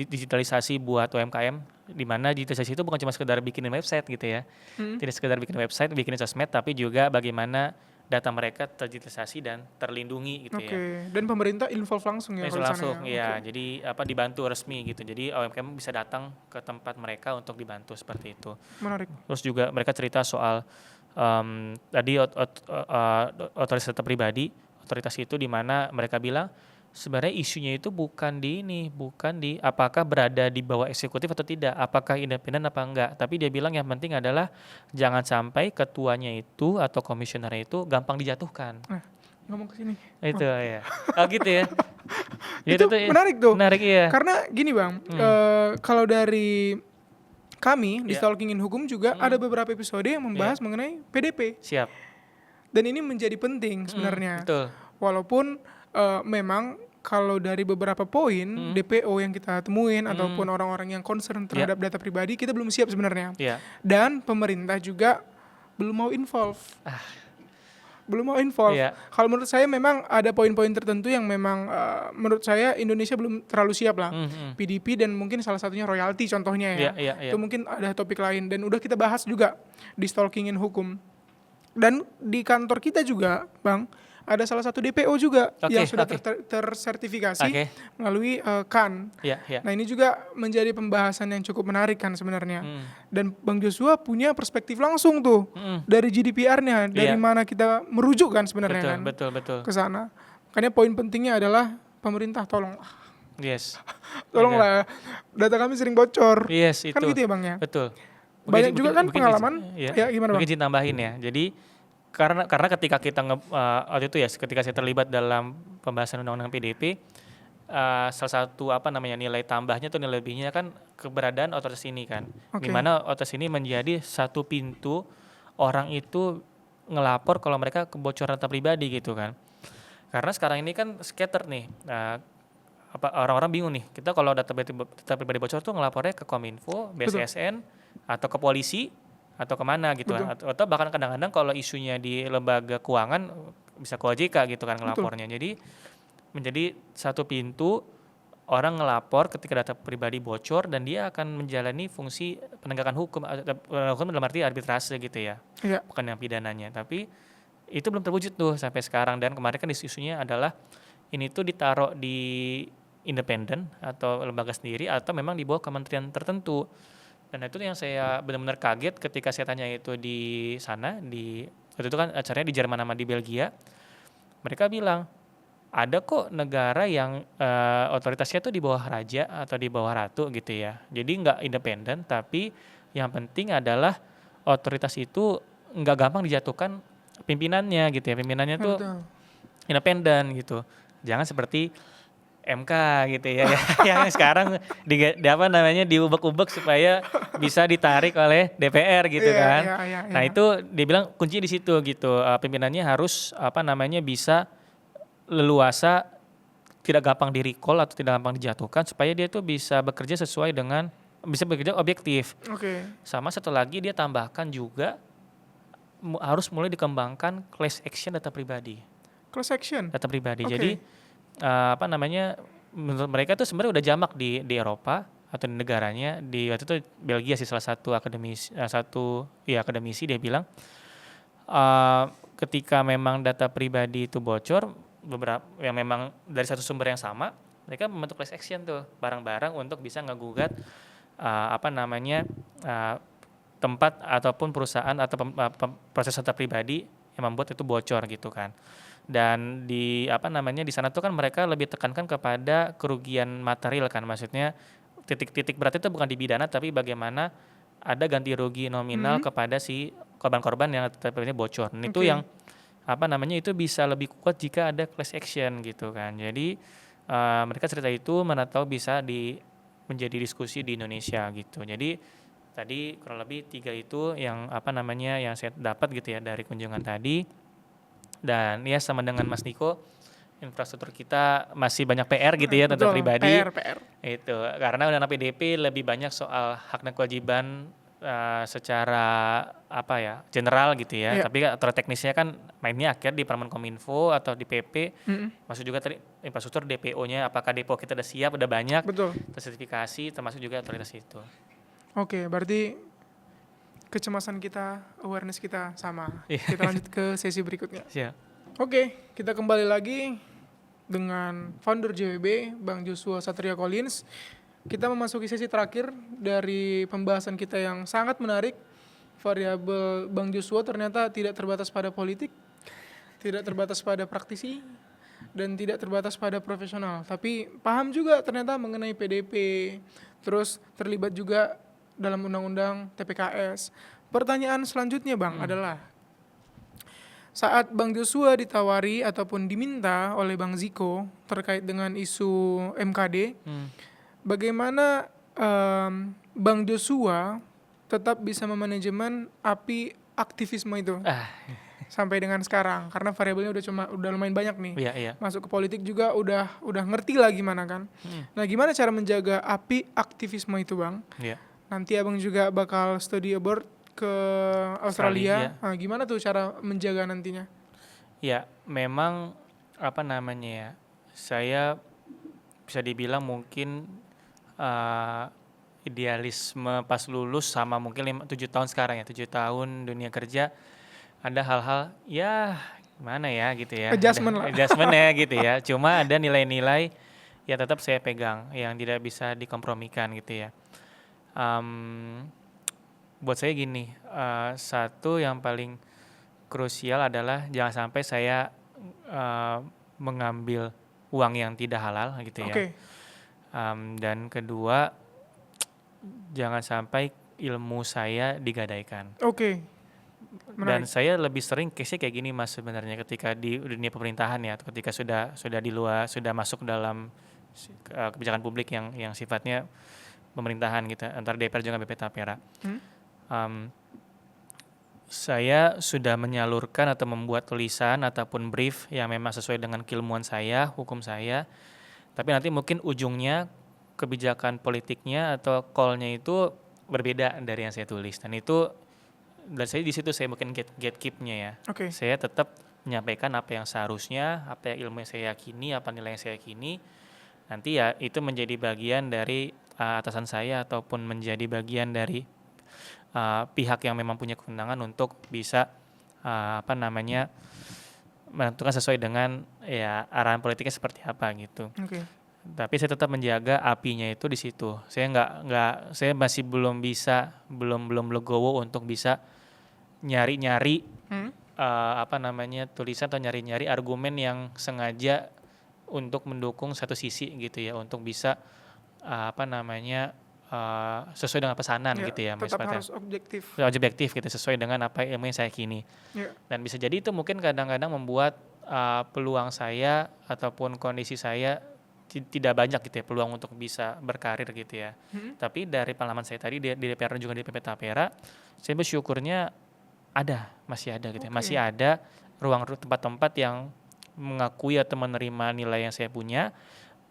digitalisasi buat UMKM, di mana digitalisasi itu bukan cuma sekedar bikinin website gitu ya. Tidak sekedar bikin website, bikin sosmed, tapi juga bagaimana data mereka terdigitalisasi dan terlindungi gitu ya. Oke. Dan pemerintah involve langsung ya kalau di sana Langsung ya. ya. Jadi dibantu resmi gitu. Jadi UMKM bisa datang ke tempat mereka untuk dibantu seperti itu. Menarik. Terus juga mereka cerita soal tadi otoritas data pribadi, otoritas itu di mana mereka bilang sebenarnya isunya itu bukan di apakah berada di bawah eksekutif atau tidak, apakah independen apa enggak. Tapi dia bilang yang penting adalah jangan sampai ketuanya itu atau komisionernya itu gampang dijatuhkan. Nah, ngomong ke sini. Itu ya. Oh gitu ya. Itu menarik tuh. Menarik iya. Karena gini Bang, kalau dari kami di Stalking in Hukum juga ada beberapa episode yang membahas mengenai PDP. Siap. Dan ini menjadi penting sebenarnya. Betul. Walaupun memang kalau dari beberapa poin DPO yang kita temuin ataupun orang-orang yang concern terhadap data pribadi, kita belum siap sebenarnya. Dan pemerintah juga belum mau involve. Kalau menurut saya memang ada poin-poin tertentu yang memang menurut saya Indonesia belum terlalu siap lah. PDP dan mungkin salah satunya royalti contohnya ya. Itu mungkin ada topik lain dan udah kita bahas juga di Stalking in Hukum. Dan di kantor kita juga, Bang, ada salah satu DPO juga yang sudah tersertifikasi melalui KAN. Nah ini juga menjadi pembahasan yang cukup menarik kan sebenarnya. Dan Bang Joshua punya perspektif langsung tuh dari GDPR-nya, dari mana kita merujuk kan sebenarnya betul. ke sana. Makanya poin pentingnya adalah pemerintah tolonglah. Tolonglah, data kami sering bocor. Itu. Kan gitu ya Bang ya? Betul. Banyak juga kan pengalaman. Ya gimana Bang? Mungkin tambahin ya. Jadi karena ketika kita waktu itu ya, ketika saya terlibat dalam pembahasan undang-undang PDP, salah satu nilai tambahnya atau nilai lebihnya kan keberadaan otoritas ini kan, di mana otoritas ini menjadi satu pintu orang itu ngelapor kalau mereka kebocoran data pribadi gitu kan. Karena sekarang ini kan scatter nih, orang-orang bingung nih, kita kalau data pribadi bocor tuh ngelapornya ke Kominfo, BSSN, atau ke polisi, atau kemana gitu kan, atau bahkan kadang-kadang kalau isunya di lembaga keuangan bisa ke OJK gitu kan ngelapornya. Jadi menjadi satu pintu orang ngelapor ketika data pribadi bocor dan dia akan menjalani fungsi penegakan hukum dalam arti arbitrase gitu ya, bukan yang pidananya. Tapi itu belum terwujud tuh sampai sekarang, dan kemarin kan isunya adalah ini tuh ditaruh di independen atau lembaga sendiri atau memang di bawah kementerian tertentu. Dan itu yang saya benar-benar kaget ketika saya tanya itu di sana, waktu itu kan acaranya di Jerman sama di Belgia. Mereka bilang, ada kok negara yang otoritasnya tuh di bawah raja atau di bawah ratu gitu ya. Jadi nggak independen, tapi yang penting adalah otoritas itu nggak gampang dijatuhkan pimpinannya gitu ya. Pimpinannya tuh independen gitu. Jangan seperti MK gitu ya, yang sekarang diubek-ubek supaya bisa ditarik oleh DPR gitu kan. Nah itu dia bilang kuncinya di situ gitu, pimpinannya harus bisa leluasa, tidak gampang di recall atau tidak gampang dijatuhkan, supaya dia tuh bisa bekerja sesuai dengan, bisa bekerja objektif. Sama satu lagi dia tambahkan juga harus mulai dikembangkan class action data pribadi. Class action? Data pribadi. Jadi menurut mereka tuh sebenarnya udah jamak di Eropa atau di negaranya. Di waktu itu Belgia sih salah satu akademisi dia bilang ketika memang data pribadi itu bocor, beberapa yang memang dari satu sumber yang sama, mereka membentuk class action tuh bareng-bareng untuk bisa ngegugat tempat ataupun perusahaan atau proses data pribadi yang membuat itu bocor gitu kan. Dan di sana tuh kan mereka lebih tekankan kepada kerugian material kan, maksudnya titik berat itu bukan di pidana tapi bagaimana ada ganti rugi nominal kepada si korban-korban yang terjadi bocor. Dan itu yang itu bisa lebih kuat jika ada class action gitu kan. Jadi mereka cerita itu mana tahu bisa menjadi diskusi di Indonesia gitu. Jadi tadi kurang lebih 3 itu yang yang saya dapat gitu ya dari kunjungan tadi. Dan ya sama dengan Mas Niko, infrastruktur kita masih banyak PR gitu ya tentang Betul, pribadi. PR. Itu karena Undang-Undang PDP lebih banyak soal hak dan kewajiban secara general gitu ya. Iya. Tapi aturan teknisnya kan mainnya akhir di Permenkominfo atau di PP. Mm-mm. Masuk juga tadi infrastruktur DPO-nya, apakah depo kita udah siap, udah banyak, Betul. tersertifikasi, termasuk juga otoritas itu. Oke, berarti kecemasan kita, awareness kita sama. Iya. Kita lanjut ke sesi berikutnya. Siap. Oke, kita kembali lagi dengan founder JWB, Bang Joshua Satria Collins. Kita memasuki sesi terakhir dari pembahasan kita yang sangat menarik. Variabel Bang Joshua ternyata tidak terbatas pada politik, tidak terbatas pada praktisi, dan tidak terbatas pada profesional. Tapi paham juga ternyata mengenai PDP, terus terlibat juga dalam undang-undang TPKS. Pertanyaan selanjutnya Bang adalah, saat Bang Joshua ditawari ataupun diminta oleh Bang Ziko terkait dengan isu MKD, bagaimana Bang Joshua tetap bisa memanajemen api aktivisme itu sampai dengan sekarang? Karena variabelnya udah lumayan banyak nih. Iya. Masuk ke politik juga udah ngerti lah gimana kan. Nah, gimana cara menjaga api aktivisme itu Bang? Iya. Nanti Abang juga bakal study abroad ke Australia. Nah, gimana tuh cara menjaga nantinya? Ya, memang saya bisa dibilang mungkin idealisme pas lulus sama mungkin 7 tahun sekarang ya, 7 tahun dunia kerja, ada hal-hal ya gimana ya gitu ya. Adjustment lah. Adjustment ya gitu ya. Cuma ada nilai-nilai ya tetap saya pegang yang tidak bisa dikompromikan gitu ya. Buat saya gini, satu yang paling krusial adalah jangan sampai saya mengambil uang yang tidak halal gitu ya. Oke. Dan kedua, jangan sampai ilmu saya digadaikan. Oke. Dan Menarik. saya lebih sering case-nya kayak gini Mas sebenarnya ketika di dunia pemerintahan ya, ketika sudah di luar, sudah masuk dalam kebijakan publik yang sifatnya pemerintahan gitu antara DPR juga BP Tapera. Saya sudah menyalurkan atau membuat tulisan ataupun brief yang memang sesuai dengan keilmuan saya, hukum saya. Tapi nanti mungkin ujungnya kebijakan politiknya atau call-nya itu berbeda dari yang saya tulis. Dan itu dari saya di situ saya mungkin gatekeep-nya ya. Oke. Saya tetap menyampaikan apa yang seharusnya, apa yang ilmu yang saya yakini, apa nilai yang saya yakini. Nanti ya itu menjadi bagian dari atasan saya ataupun menjadi bagian dari pihak yang memang punya kewenangan untuk bisa menentukan sesuai dengan ya arahan politiknya seperti apa gitu. Oke. Tapi saya tetap menjaga apinya itu di situ. Saya saya masih belum legowo untuk bisa nyari-nyari tulisan atau nyari-nyari argumen yang sengaja untuk mendukung satu sisi gitu ya, untuk bisa sesuai dengan pesanan gitu ya. Tetap harus objektif. Objektif gitu, sesuai dengan apa ilmu yang saya yakini. Dan bisa jadi itu mungkin kadang-kadang membuat peluang saya ataupun kondisi saya tidak banyak gitu ya, peluang untuk bisa berkarir gitu ya. Tapi dari pengalaman saya tadi di DPR dan juga di PP Tapera, saya bersyukurnya masih ada gitu ya. Masih ada ruang tempat-tempat yang mengakui atau menerima nilai yang saya punya,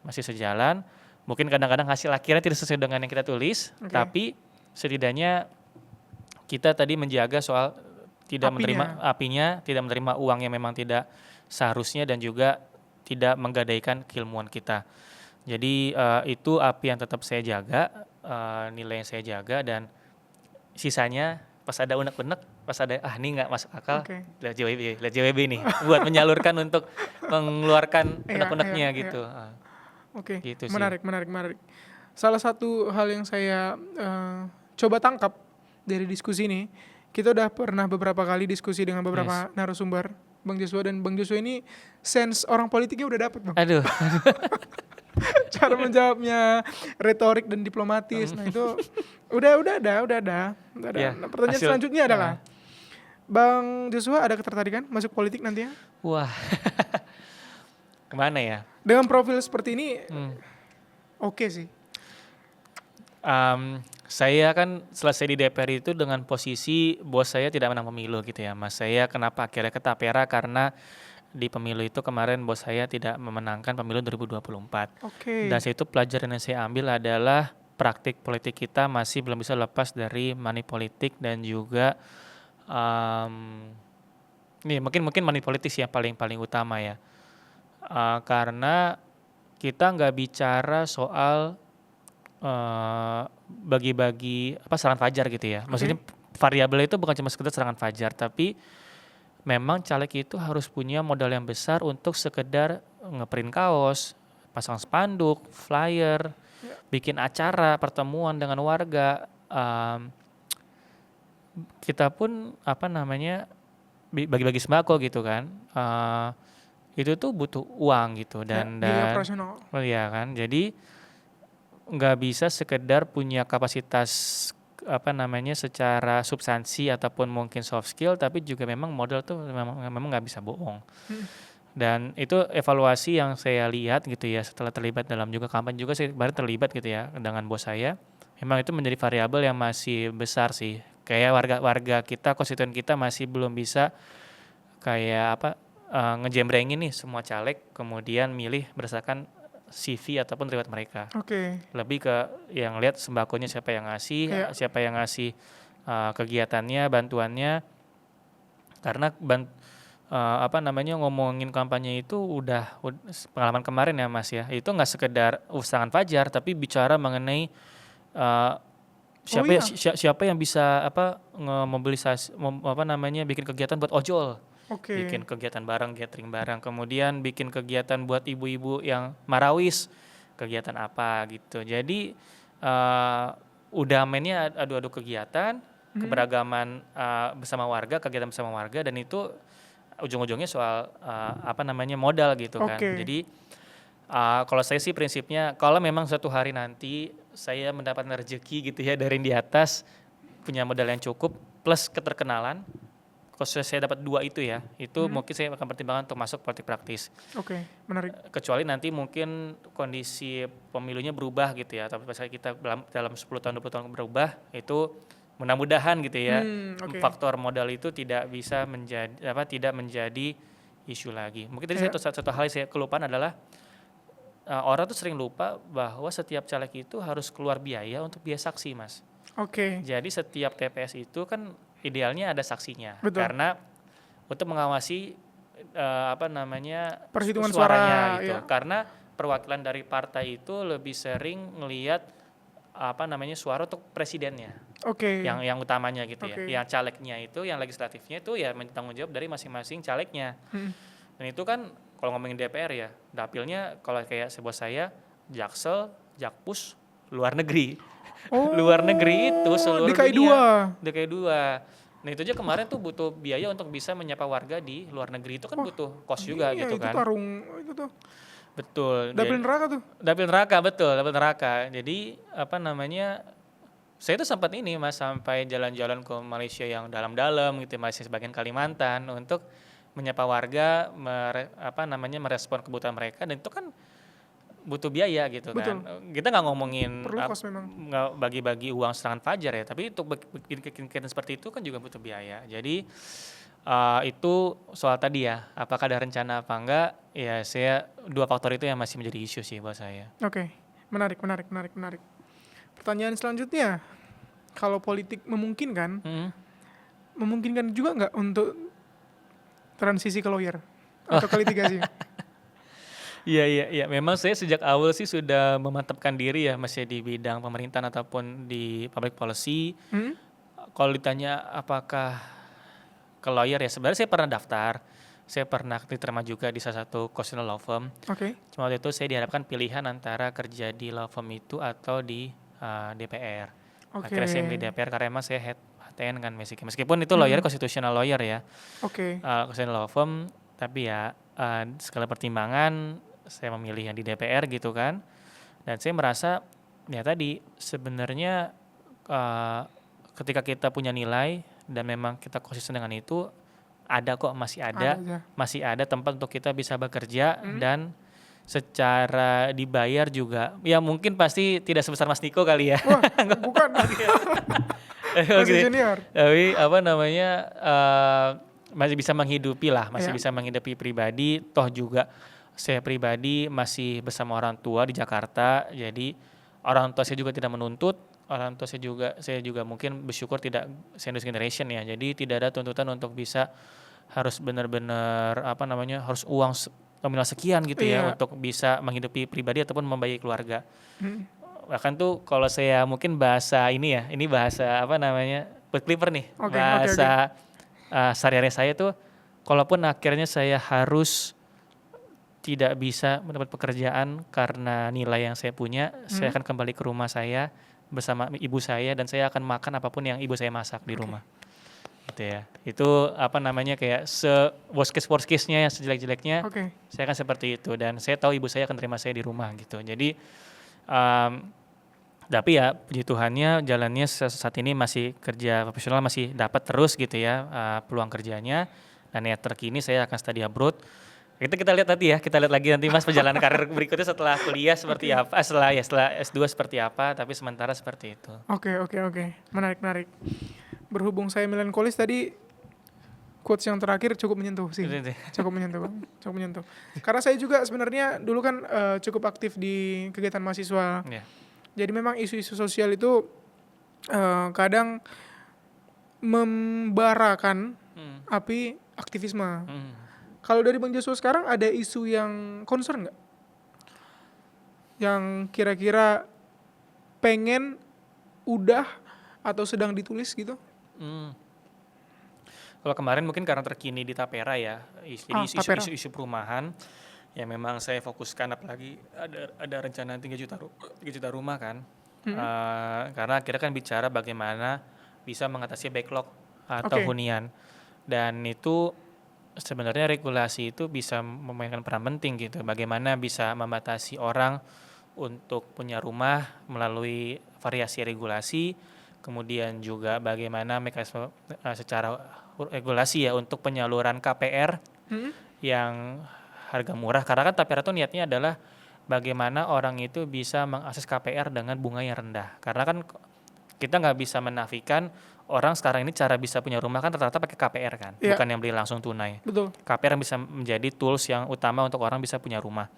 masih sejalan. Mungkin kadang-kadang hasil akhirnya tidak sesuai dengan yang kita tulis, tapi setidaknya kita tadi menjaga soal tidak menerima apinya, tidak menerima uang yang memang tidak seharusnya, dan juga tidak menggadaikan keilmuan kita. Jadi itu api yang tetap saya jaga, nilai yang saya jaga, dan sisanya pas ada unek-unek, pas ada ini nggak masuk akal, lihat JWB nih buat menyalurkan untuk mengeluarkan unek-uneknya gitu. Oke, gitu menarik. Salah satu hal yang saya coba tangkap dari diskusi ini, kita udah pernah beberapa kali diskusi dengan beberapa narasumber, Bang Joshua, dan Bang Joshua ini sense orang politiknya udah dapet Bang. Aduh. Cara menjawabnya retorik dan diplomatis, nah itu udah ada. Nah, pertanyaan selanjutnya adalah, Bang Joshua ada ketertarikan masuk politik nantinya? Wah. Kemana ya? Dengan profil seperti ini, oke sih. Saya kan selesai di DPR itu dengan posisi bos saya tidak menang pemilu gitu ya, Mas. Saya kenapa akhirnya ke Tapera karena di pemilu itu kemarin bos saya tidak memenangkan pemilu 2024. Dan Oke. situ pelajaran yang saya ambil adalah praktik politik kita masih belum bisa lepas dari money politik dan juga um, nih mungkin money politik sih yang paling utama ya. Karena kita nggak bicara soal bagi-bagi serangan fajar gitu ya. Maksudnya Oke. variabel itu bukan cuma sekedar serangan fajar, tapi memang caleg itu harus punya modal yang besar untuk sekedar ngeprint kaos, pasang spanduk, flyer, Ya. bikin acara pertemuan dengan warga. Kita pun bagi-bagi sembako gitu kan. Itu tuh butuh uang gitu Ya, dan biaya operasional. oh iya kan. Jadi nggak bisa sekedar punya kapasitas secara substansi ataupun mungkin soft skill, tapi juga memang modal tuh memang nggak bisa bohong. Hmm. Dan itu evaluasi yang saya lihat gitu ya setelah terlibat dalam juga kampanye juga saya baru terlibat gitu ya dengan bos saya. Memang itu menjadi variabel yang masih besar sih. Kayak warga kita, konstituen kita masih belum bisa kayak ngejembrengin nih semua caleg kemudian milih berdasarkan CV ataupun riwayat mereka. Oke. Lebih ke yang lihat sembakonya siapa yang ngasih, Kayak siapa yang ngasih kegiatannya, bantuannya. Karena ngomongin kampanye itu udah pengalaman kemarin ya Mas ya. Itu nggak sekedar serangan fajar, tapi bicara mengenai oh iya. siapa yang bisa ngemobilisasi bikin kegiatan buat ojol. Oke. Bikin kegiatan bareng, gathering bareng, kemudian bikin kegiatan buat ibu-ibu yang marawis, kegiatan apa gitu. Jadi udah mainnya adu-adu kegiatan, keberagaman bersama warga, kegiatan bersama warga, dan itu ujung-ujungnya soal modal gitu kan. Oke. Jadi kalau saya sih prinsipnya kalau memang suatu hari nanti saya mendapatkan rezeki gitu ya dari yang di atas, punya modal yang cukup plus keterkenalan. Kalau saya dapat 2 itu ya, itu mungkin saya akan pertimbangkan untuk masuk politik praktis. Oke, menarik. Kecuali nanti mungkin kondisi pemilunya berubah gitu ya, tapi misalnya kita dalam 10 tahun 20 tahun berubah, itu mudah-mudahan gitu ya, Oke. faktor modal itu tidak bisa tidak menjadi isu lagi. Mungkin tadi Ya. satu hal yang saya kelupaan adalah orang tuh sering lupa bahwa setiap caleg itu harus keluar biaya untuk biaya saksi, Mas. Oke. Jadi setiap TPS itu kan idealnya ada saksinya. Betul. Karena untuk mengawasi Perhitungan suaranya suara, gitu. ya. Karena perwakilan dari partai itu lebih sering ngelihat suara untuk presidennya. Oke. Yang utamanya gitu ya. Oke. Yang calegnya itu, yang legislatifnya itu ya tanggung jawab dari masing-masing calegnya. Dan itu kan kalau ngomongin DPR ya, dapilnya kalau kayak bos saya, Jaksel, Jakpus, luar negeri. Oh, Luar negeri itu seluruh DKI dunia. 2. DKI 2. Nah itu aja kemarin tuh butuh biaya untuk bisa menyapa warga di luar negeri, itu kan butuh cost juga Iya, gitu itu kan. itu tuh. Betul. Dapil neraka tuh. Dapil neraka, betul, dapil neraka. Jadi saya tuh sempat ini Mas, sampai jalan-jalan ke Malaysia yang dalam-dalam gitu, Malaysia sebagian Kalimantan, untuk menyapa warga, merespon kebutuhan mereka, dan itu kan butuh biaya gitu Betul. kan. Kita nggak ngomongin Perlu kos memang. nggak bagi-bagi uang serangan fajar ya, tapi untuk bikin kegiatan seperti itu kan juga butuh biaya. Jadi itu soal tadi ya, apakah ada rencana apa enggak? Ya saya 2 faktor itu yang masih menjadi isu sih buat saya. Oke. Menarik. Pertanyaan selanjutnya, kalau politik memungkinkan juga nggak untuk transisi ke lawyer atau ke litigasi? Iya. Memang saya sejak awal sih sudah memantapkan diri ya, masih di bidang pemerintahan ataupun di public policy. Kalau ditanya apakah ke lawyer ya, sebenarnya saya pernah daftar. Saya pernah diterima juga di salah satu constitutional law firm. Oke. Cuma waktu itu saya dihadapkan pilihan antara kerja di law firm itu atau di DPR. Oke. Akhirnya saya milih DPR karena emang saya head HTN kan meskipun itu lawyer constitutional lawyer ya. Oke. Constitutional law firm, tapi ya segala pertimbangan saya memilih yang di DPR gitu kan. Dan saya merasa ya tadi sebenarnya ketika kita punya nilai dan memang kita konsisten dengan itu, masih ada tempat untuk kita bisa bekerja dan secara dibayar juga ya mungkin pasti tidak sebesar Mas Niko kali ya. Wah, bukan. Masih Gitu. junior. Tapi apa namanya masih bisa menghidupi lah, masih Iya. bisa menghidupi pribadi. Toh juga saya pribadi masih bersama orang tua di Jakarta, jadi orang tua saya juga tidak menuntut. Orang tua saya juga mungkin bersyukur tidak sandwich generation ya. Jadi tidak ada tuntutan untuk bisa harus benar-benar apa namanya harus uang nominal sekian gitu ya Iya. untuk bisa menghidupi pribadi ataupun membiayai keluarga. Hmm. Bahkan tuh kalau saya mungkin bahasa ini ya, ini bahasa apa namanya, Put Clipper nih, Oke. bahasa sehari-hari saya tuh, kalaupun akhirnya saya harus tidak bisa mendapat pekerjaan karena nilai yang saya punya, saya akan kembali ke rumah saya bersama ibu saya dan saya akan makan apapun yang ibu saya masak di rumah. Gitu ya. Itu apa namanya kayak worst case-nya yang sejelek-jeleknya, Oke. saya kan seperti itu dan saya tahu ibu saya akan terima saya di rumah gitu. Jadi tapi ya puji Tuhannya jalannya saat ini masih kerja profesional masih dapat terus gitu ya peluang kerjanya dan ya terkini saya akan studi abroad. Itu kita lihat nanti ya, kita lihat lagi nanti Mas perjalanan karir berikutnya setelah kuliah seperti apa, setelah S2 seperti apa, tapi sementara seperti itu. Oke. Menarik. Berhubung saya melankolis tadi, quotes yang terakhir cukup menyentuh sih. Cukup menyentuh, Bang. Cukup menyentuh. Karena saya juga sebenarnya dulu kan cukup aktif di kegiatan mahasiswa. Ya. Jadi memang isu-isu sosial itu kadang membarakan api aktivisme. Kalau dari Bang Joshua sekarang ada isu yang concern nggak? Yang kira-kira pengen udah atau sedang ditulis gitu? Kalau kemarin mungkin karena terkini di Tapera ya, jadi Tapera. isu-isu perumahan yang memang saya fokuskan, apalagi ada rencana 3 juta rumah kan. Karena akhirnya kan bicara bagaimana bisa mengatasi backlog atau Oke. hunian. Dan itu sebenarnya regulasi itu bisa memainkan peran penting gitu. Bagaimana bisa membatasi orang untuk punya rumah melalui variasi regulasi, kemudian juga bagaimana mekanisme secara regulasi ya untuk penyaluran KPR yang harga murah. Karena kan Tapera itu niatnya adalah bagaimana orang itu bisa mengakses KPR dengan bunga yang rendah. Karena kan kita nggak bisa menafikan orang sekarang ini cara bisa punya rumah kan rata-rata pakai KPR kan, Iya. bukan yang beli langsung tunai. Betul. KPR yang bisa menjadi tools yang utama untuk orang bisa punya rumah.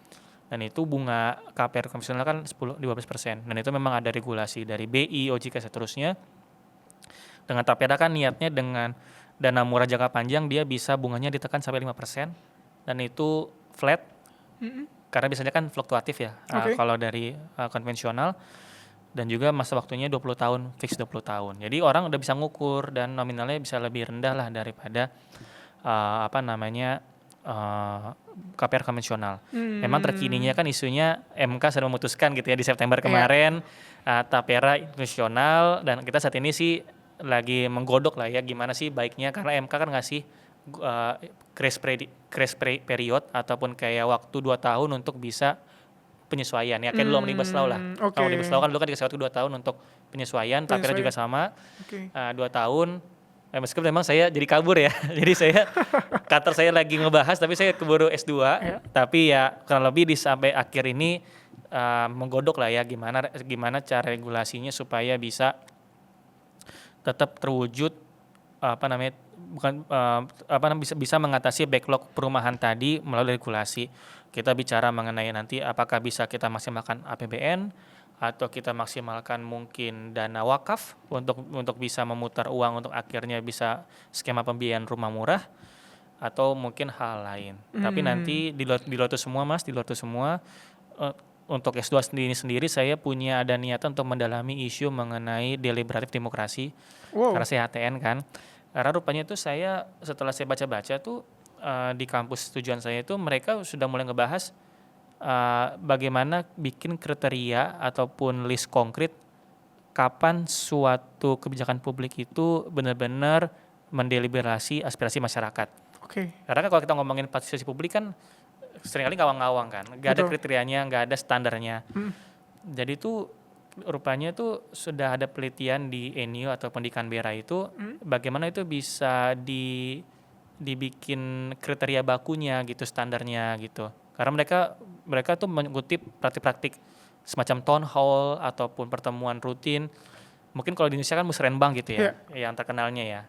Dan itu bunga KPR konvensional kan 10-15%. Dan itu memang ada regulasi dari BI, OJK seterusnya. Dengan Tapera kan niatnya dengan dana murah jangka panjang dia bisa bunganya ditekan sampai 5%. Dan itu flat. Karena biasanya kan fluktuatif ya. Oke. Kalau dari konvensional. Dan juga masa waktunya 20 tahun, fix 20 tahun. Jadi orang udah bisa ngukur dan nominalnya bisa lebih rendah lah daripada KPR konvensional. Memang terkininya kan isunya MK sudah memutuskan gitu ya di September kemarin Tapera institusional dan kita saat ini sih lagi menggodok lah ya gimana sih baiknya karena MK kan ngasih grace period ataupun kayak waktu 2 tahun untuk bisa penyesuaian ya kayak dulu Omnibus Law lah. Oke. Omnibus Law kan dulu kan dikasih waktu 2 tahun untuk penyesuaian. Tapera juga sama. Oke. 2 tahun. Meskipun memang saya jadi kabur ya. Jadi saya kantor saya lagi ngebahas tapi saya keburu S2. Tapi ya kurang lebih di sampai akhir ini menggodok lah ya gimana cara regulasinya supaya bisa tetap terwujud bisa mengatasi backlog perumahan tadi melalui regulasi. Kita bicara mengenai nanti apakah bisa kita maksimalkan APBN atau kita maksimalkan mungkin dana wakaf untuk bisa memutar uang untuk akhirnya bisa skema pembiayaan rumah murah atau mungkin hal lain. Tapi nanti di luar itu semua Mas, di luar itu semua untuk S2 sendiri saya punya ada niatan untuk mendalami isu mengenai deliberatif demokrasi. Karena saya HTN kan. Karena rupanya itu saya setelah saya baca-baca tuh di kampus tujuan saya itu mereka sudah mulai ngebahas bagaimana bikin kriteria ataupun list konkret kapan suatu kebijakan publik itu benar-benar mendeliberasi aspirasi masyarakat. Oke. Karena kan kalau kita ngomongin partisipasi publik kan seringkali ngawang-ngawang kan, nggak ada kriterianya, nggak ada standarnya. Jadi itu rupanya itu sudah ada penelitian di ENIU ataupun di Canberra itu bagaimana itu bisa dibikin kriteria bakunya gitu standarnya gitu. Karena mereka mereka tuh mengutip praktik-praktik semacam town hall ataupun pertemuan rutin. Mungkin kalau di Indonesia kan musrenbang gitu ya, yang terkenalnya ya.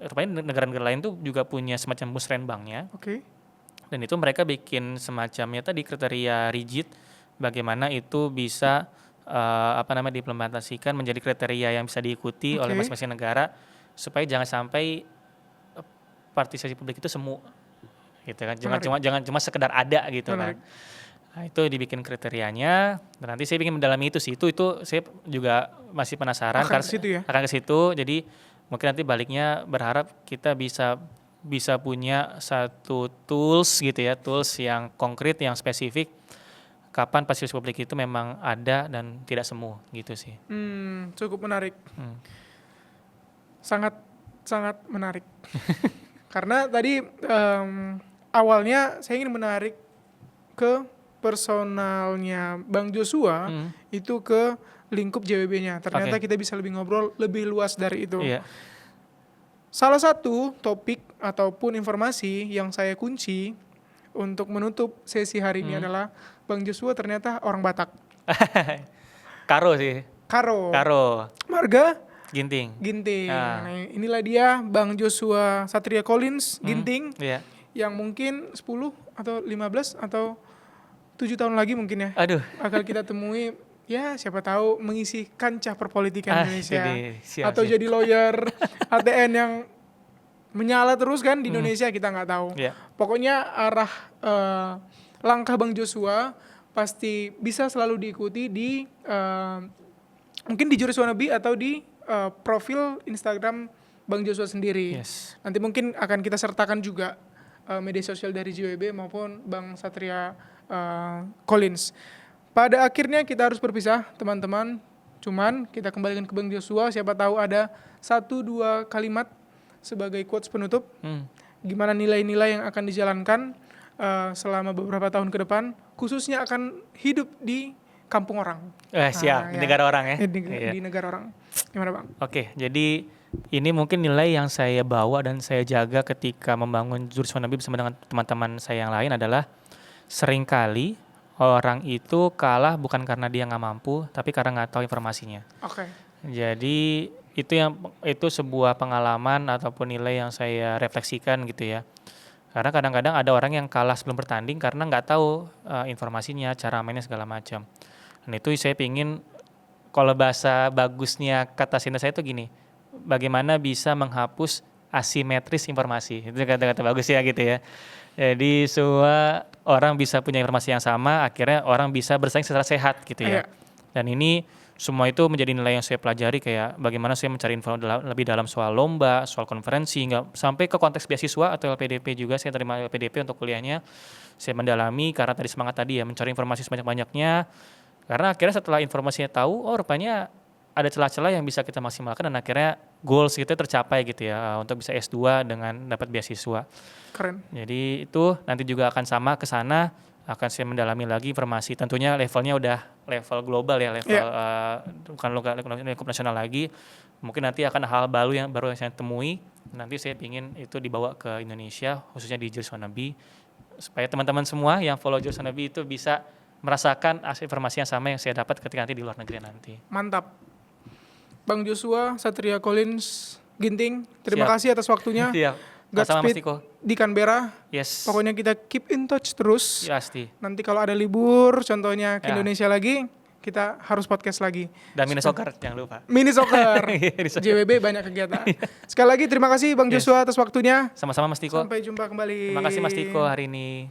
Rupanya negara-negara lain tuh juga punya semacam musrenbangnya. Oke. Dan itu mereka bikin semacamnya tadi kriteria rigid bagaimana itu bisa diimplementasikan menjadi kriteria yang bisa diikuti oleh masing-masing negara supaya jangan sampai partisipasi publik itu semu gitu kan. Jangan cuma sekedar ada gitu kan. Nah, itu dibikin kriterianya dan nanti saya ingin mendalami itu sih. Itu saya juga masih penasaran Akan ke situ ya. Akan ke situ. Jadi mungkin nanti baliknya berharap kita bisa punya satu tools gitu ya, tools yang konkret, yang spesifik kapan partisipasi publik itu memang ada dan tidak semu gitu sih. Cukup menarik. Sangat menarik. Karena tadi awalnya saya ingin menarik ke personalnya Bang Joshua itu ke lingkup JWB-nya. Ternyata kita bisa lebih ngobrol lebih luas dari itu. Iya. Salah satu topik ataupun informasi yang saya kunci untuk menutup sesi hari ini adalah Bang Joshua ternyata orang Batak. Karo sih. Karo. Marga Ginting. Nah, inilah dia Bang Joshua Satria Collins Ginting. Iya. Yang mungkin 10 atau 15 atau 7 tahun lagi mungkin ya. Aduh. Akan kita temui, ya siapa tahu mengisi kancah perpolitikan Indonesia. Atau jadi lawyer ATN yang menyala terus kan di Indonesia, kita nggak tahu. Pokoknya arah langkah Bang Joshua pasti bisa selalu diikuti di mungkin di Jurus Wannabe atau di profil Instagram Bang Joshua sendiri. Nanti mungkin akan kita sertakan juga media sosial dari JWB maupun Bang Satria Collins. Pada akhirnya kita harus berpisah teman-teman. Cuman kita kembalikan ke Bang Joshua. Siapa tahu ada 1-2 kalimat sebagai quotes penutup. Gimana nilai-nilai yang akan dijalankan selama beberapa tahun ke depan. Khususnya akan hidup di kampung orang. Siap, di negara orang ya. Di negara orang. Gimana Bang? Oke, jadi ini mungkin nilai yang saya bawa dan saya jaga ketika membangun Jurus Wannabe bersama dengan teman-teman saya yang lain adalah seringkali orang itu kalah bukan karena dia nggak mampu, tapi karena nggak tahu informasinya. Jadi itu sebuah pengalaman ataupun nilai yang saya refleksikan gitu ya. Karena kadang-kadang ada orang yang kalah sebelum bertanding karena nggak tahu informasinya, cara mainnya segala macam. Dan itu saya pingin, kalau bahasa bagusnya kata Sinta saya itu gini, bagaimana bisa menghapus asimetris informasi. Itu kata-kata bagus ya gitu ya. Jadi semua orang bisa punya informasi yang sama, akhirnya orang bisa bersaing secara sehat gitu ya. Dan ini semua itu menjadi nilai yang saya pelajari, kayak bagaimana saya mencari info lebih dalam soal lomba, soal konferensi, nggak sampai ke konteks beasiswa atau LPDP juga. Saya terima LPDP untuk kuliahnya, saya mendalami karena tadi semangat tadi ya, mencari informasi sebanyak-banyaknya. Karena akhirnya setelah informasinya tahu, oh rupanya ada celah-celah yang bisa kita maksimalkan dan akhirnya goals kita tercapai gitu ya, untuk bisa S2 dengan dapat beasiswa. Keren. Jadi itu nanti juga akan sama ke sana, akan saya mendalami lagi informasi. Tentunya levelnya udah level global ya, level bukan lingkup nasional lagi. Mungkin nanti akan hal baru yang saya temui. Nanti saya ingin itu dibawa ke Indonesia, khususnya di Jurus Wannabe, supaya teman-teman semua yang follow Jurus Wannabe itu bisa merasakan informasi yang sama yang saya dapat ketika nanti di luar negeri nanti. Mantap. Bang Joshua Satria Collins Ginting, terima kasih atas waktunya. Godspeed di Canberra. Pokoknya kita keep in touch terus. Pasti. Nanti kalau ada libur, contohnya ke Indonesia lagi, kita harus podcast lagi. Dan mini soccer, jangan lupa. Mini soccer. JWB banyak kegiatan. Sekali lagi terima kasih Bang Joshua atas waktunya. Sama-sama Mas Tiko. Sampai jumpa kembali. Terima kasih Mas Tiko hari ini.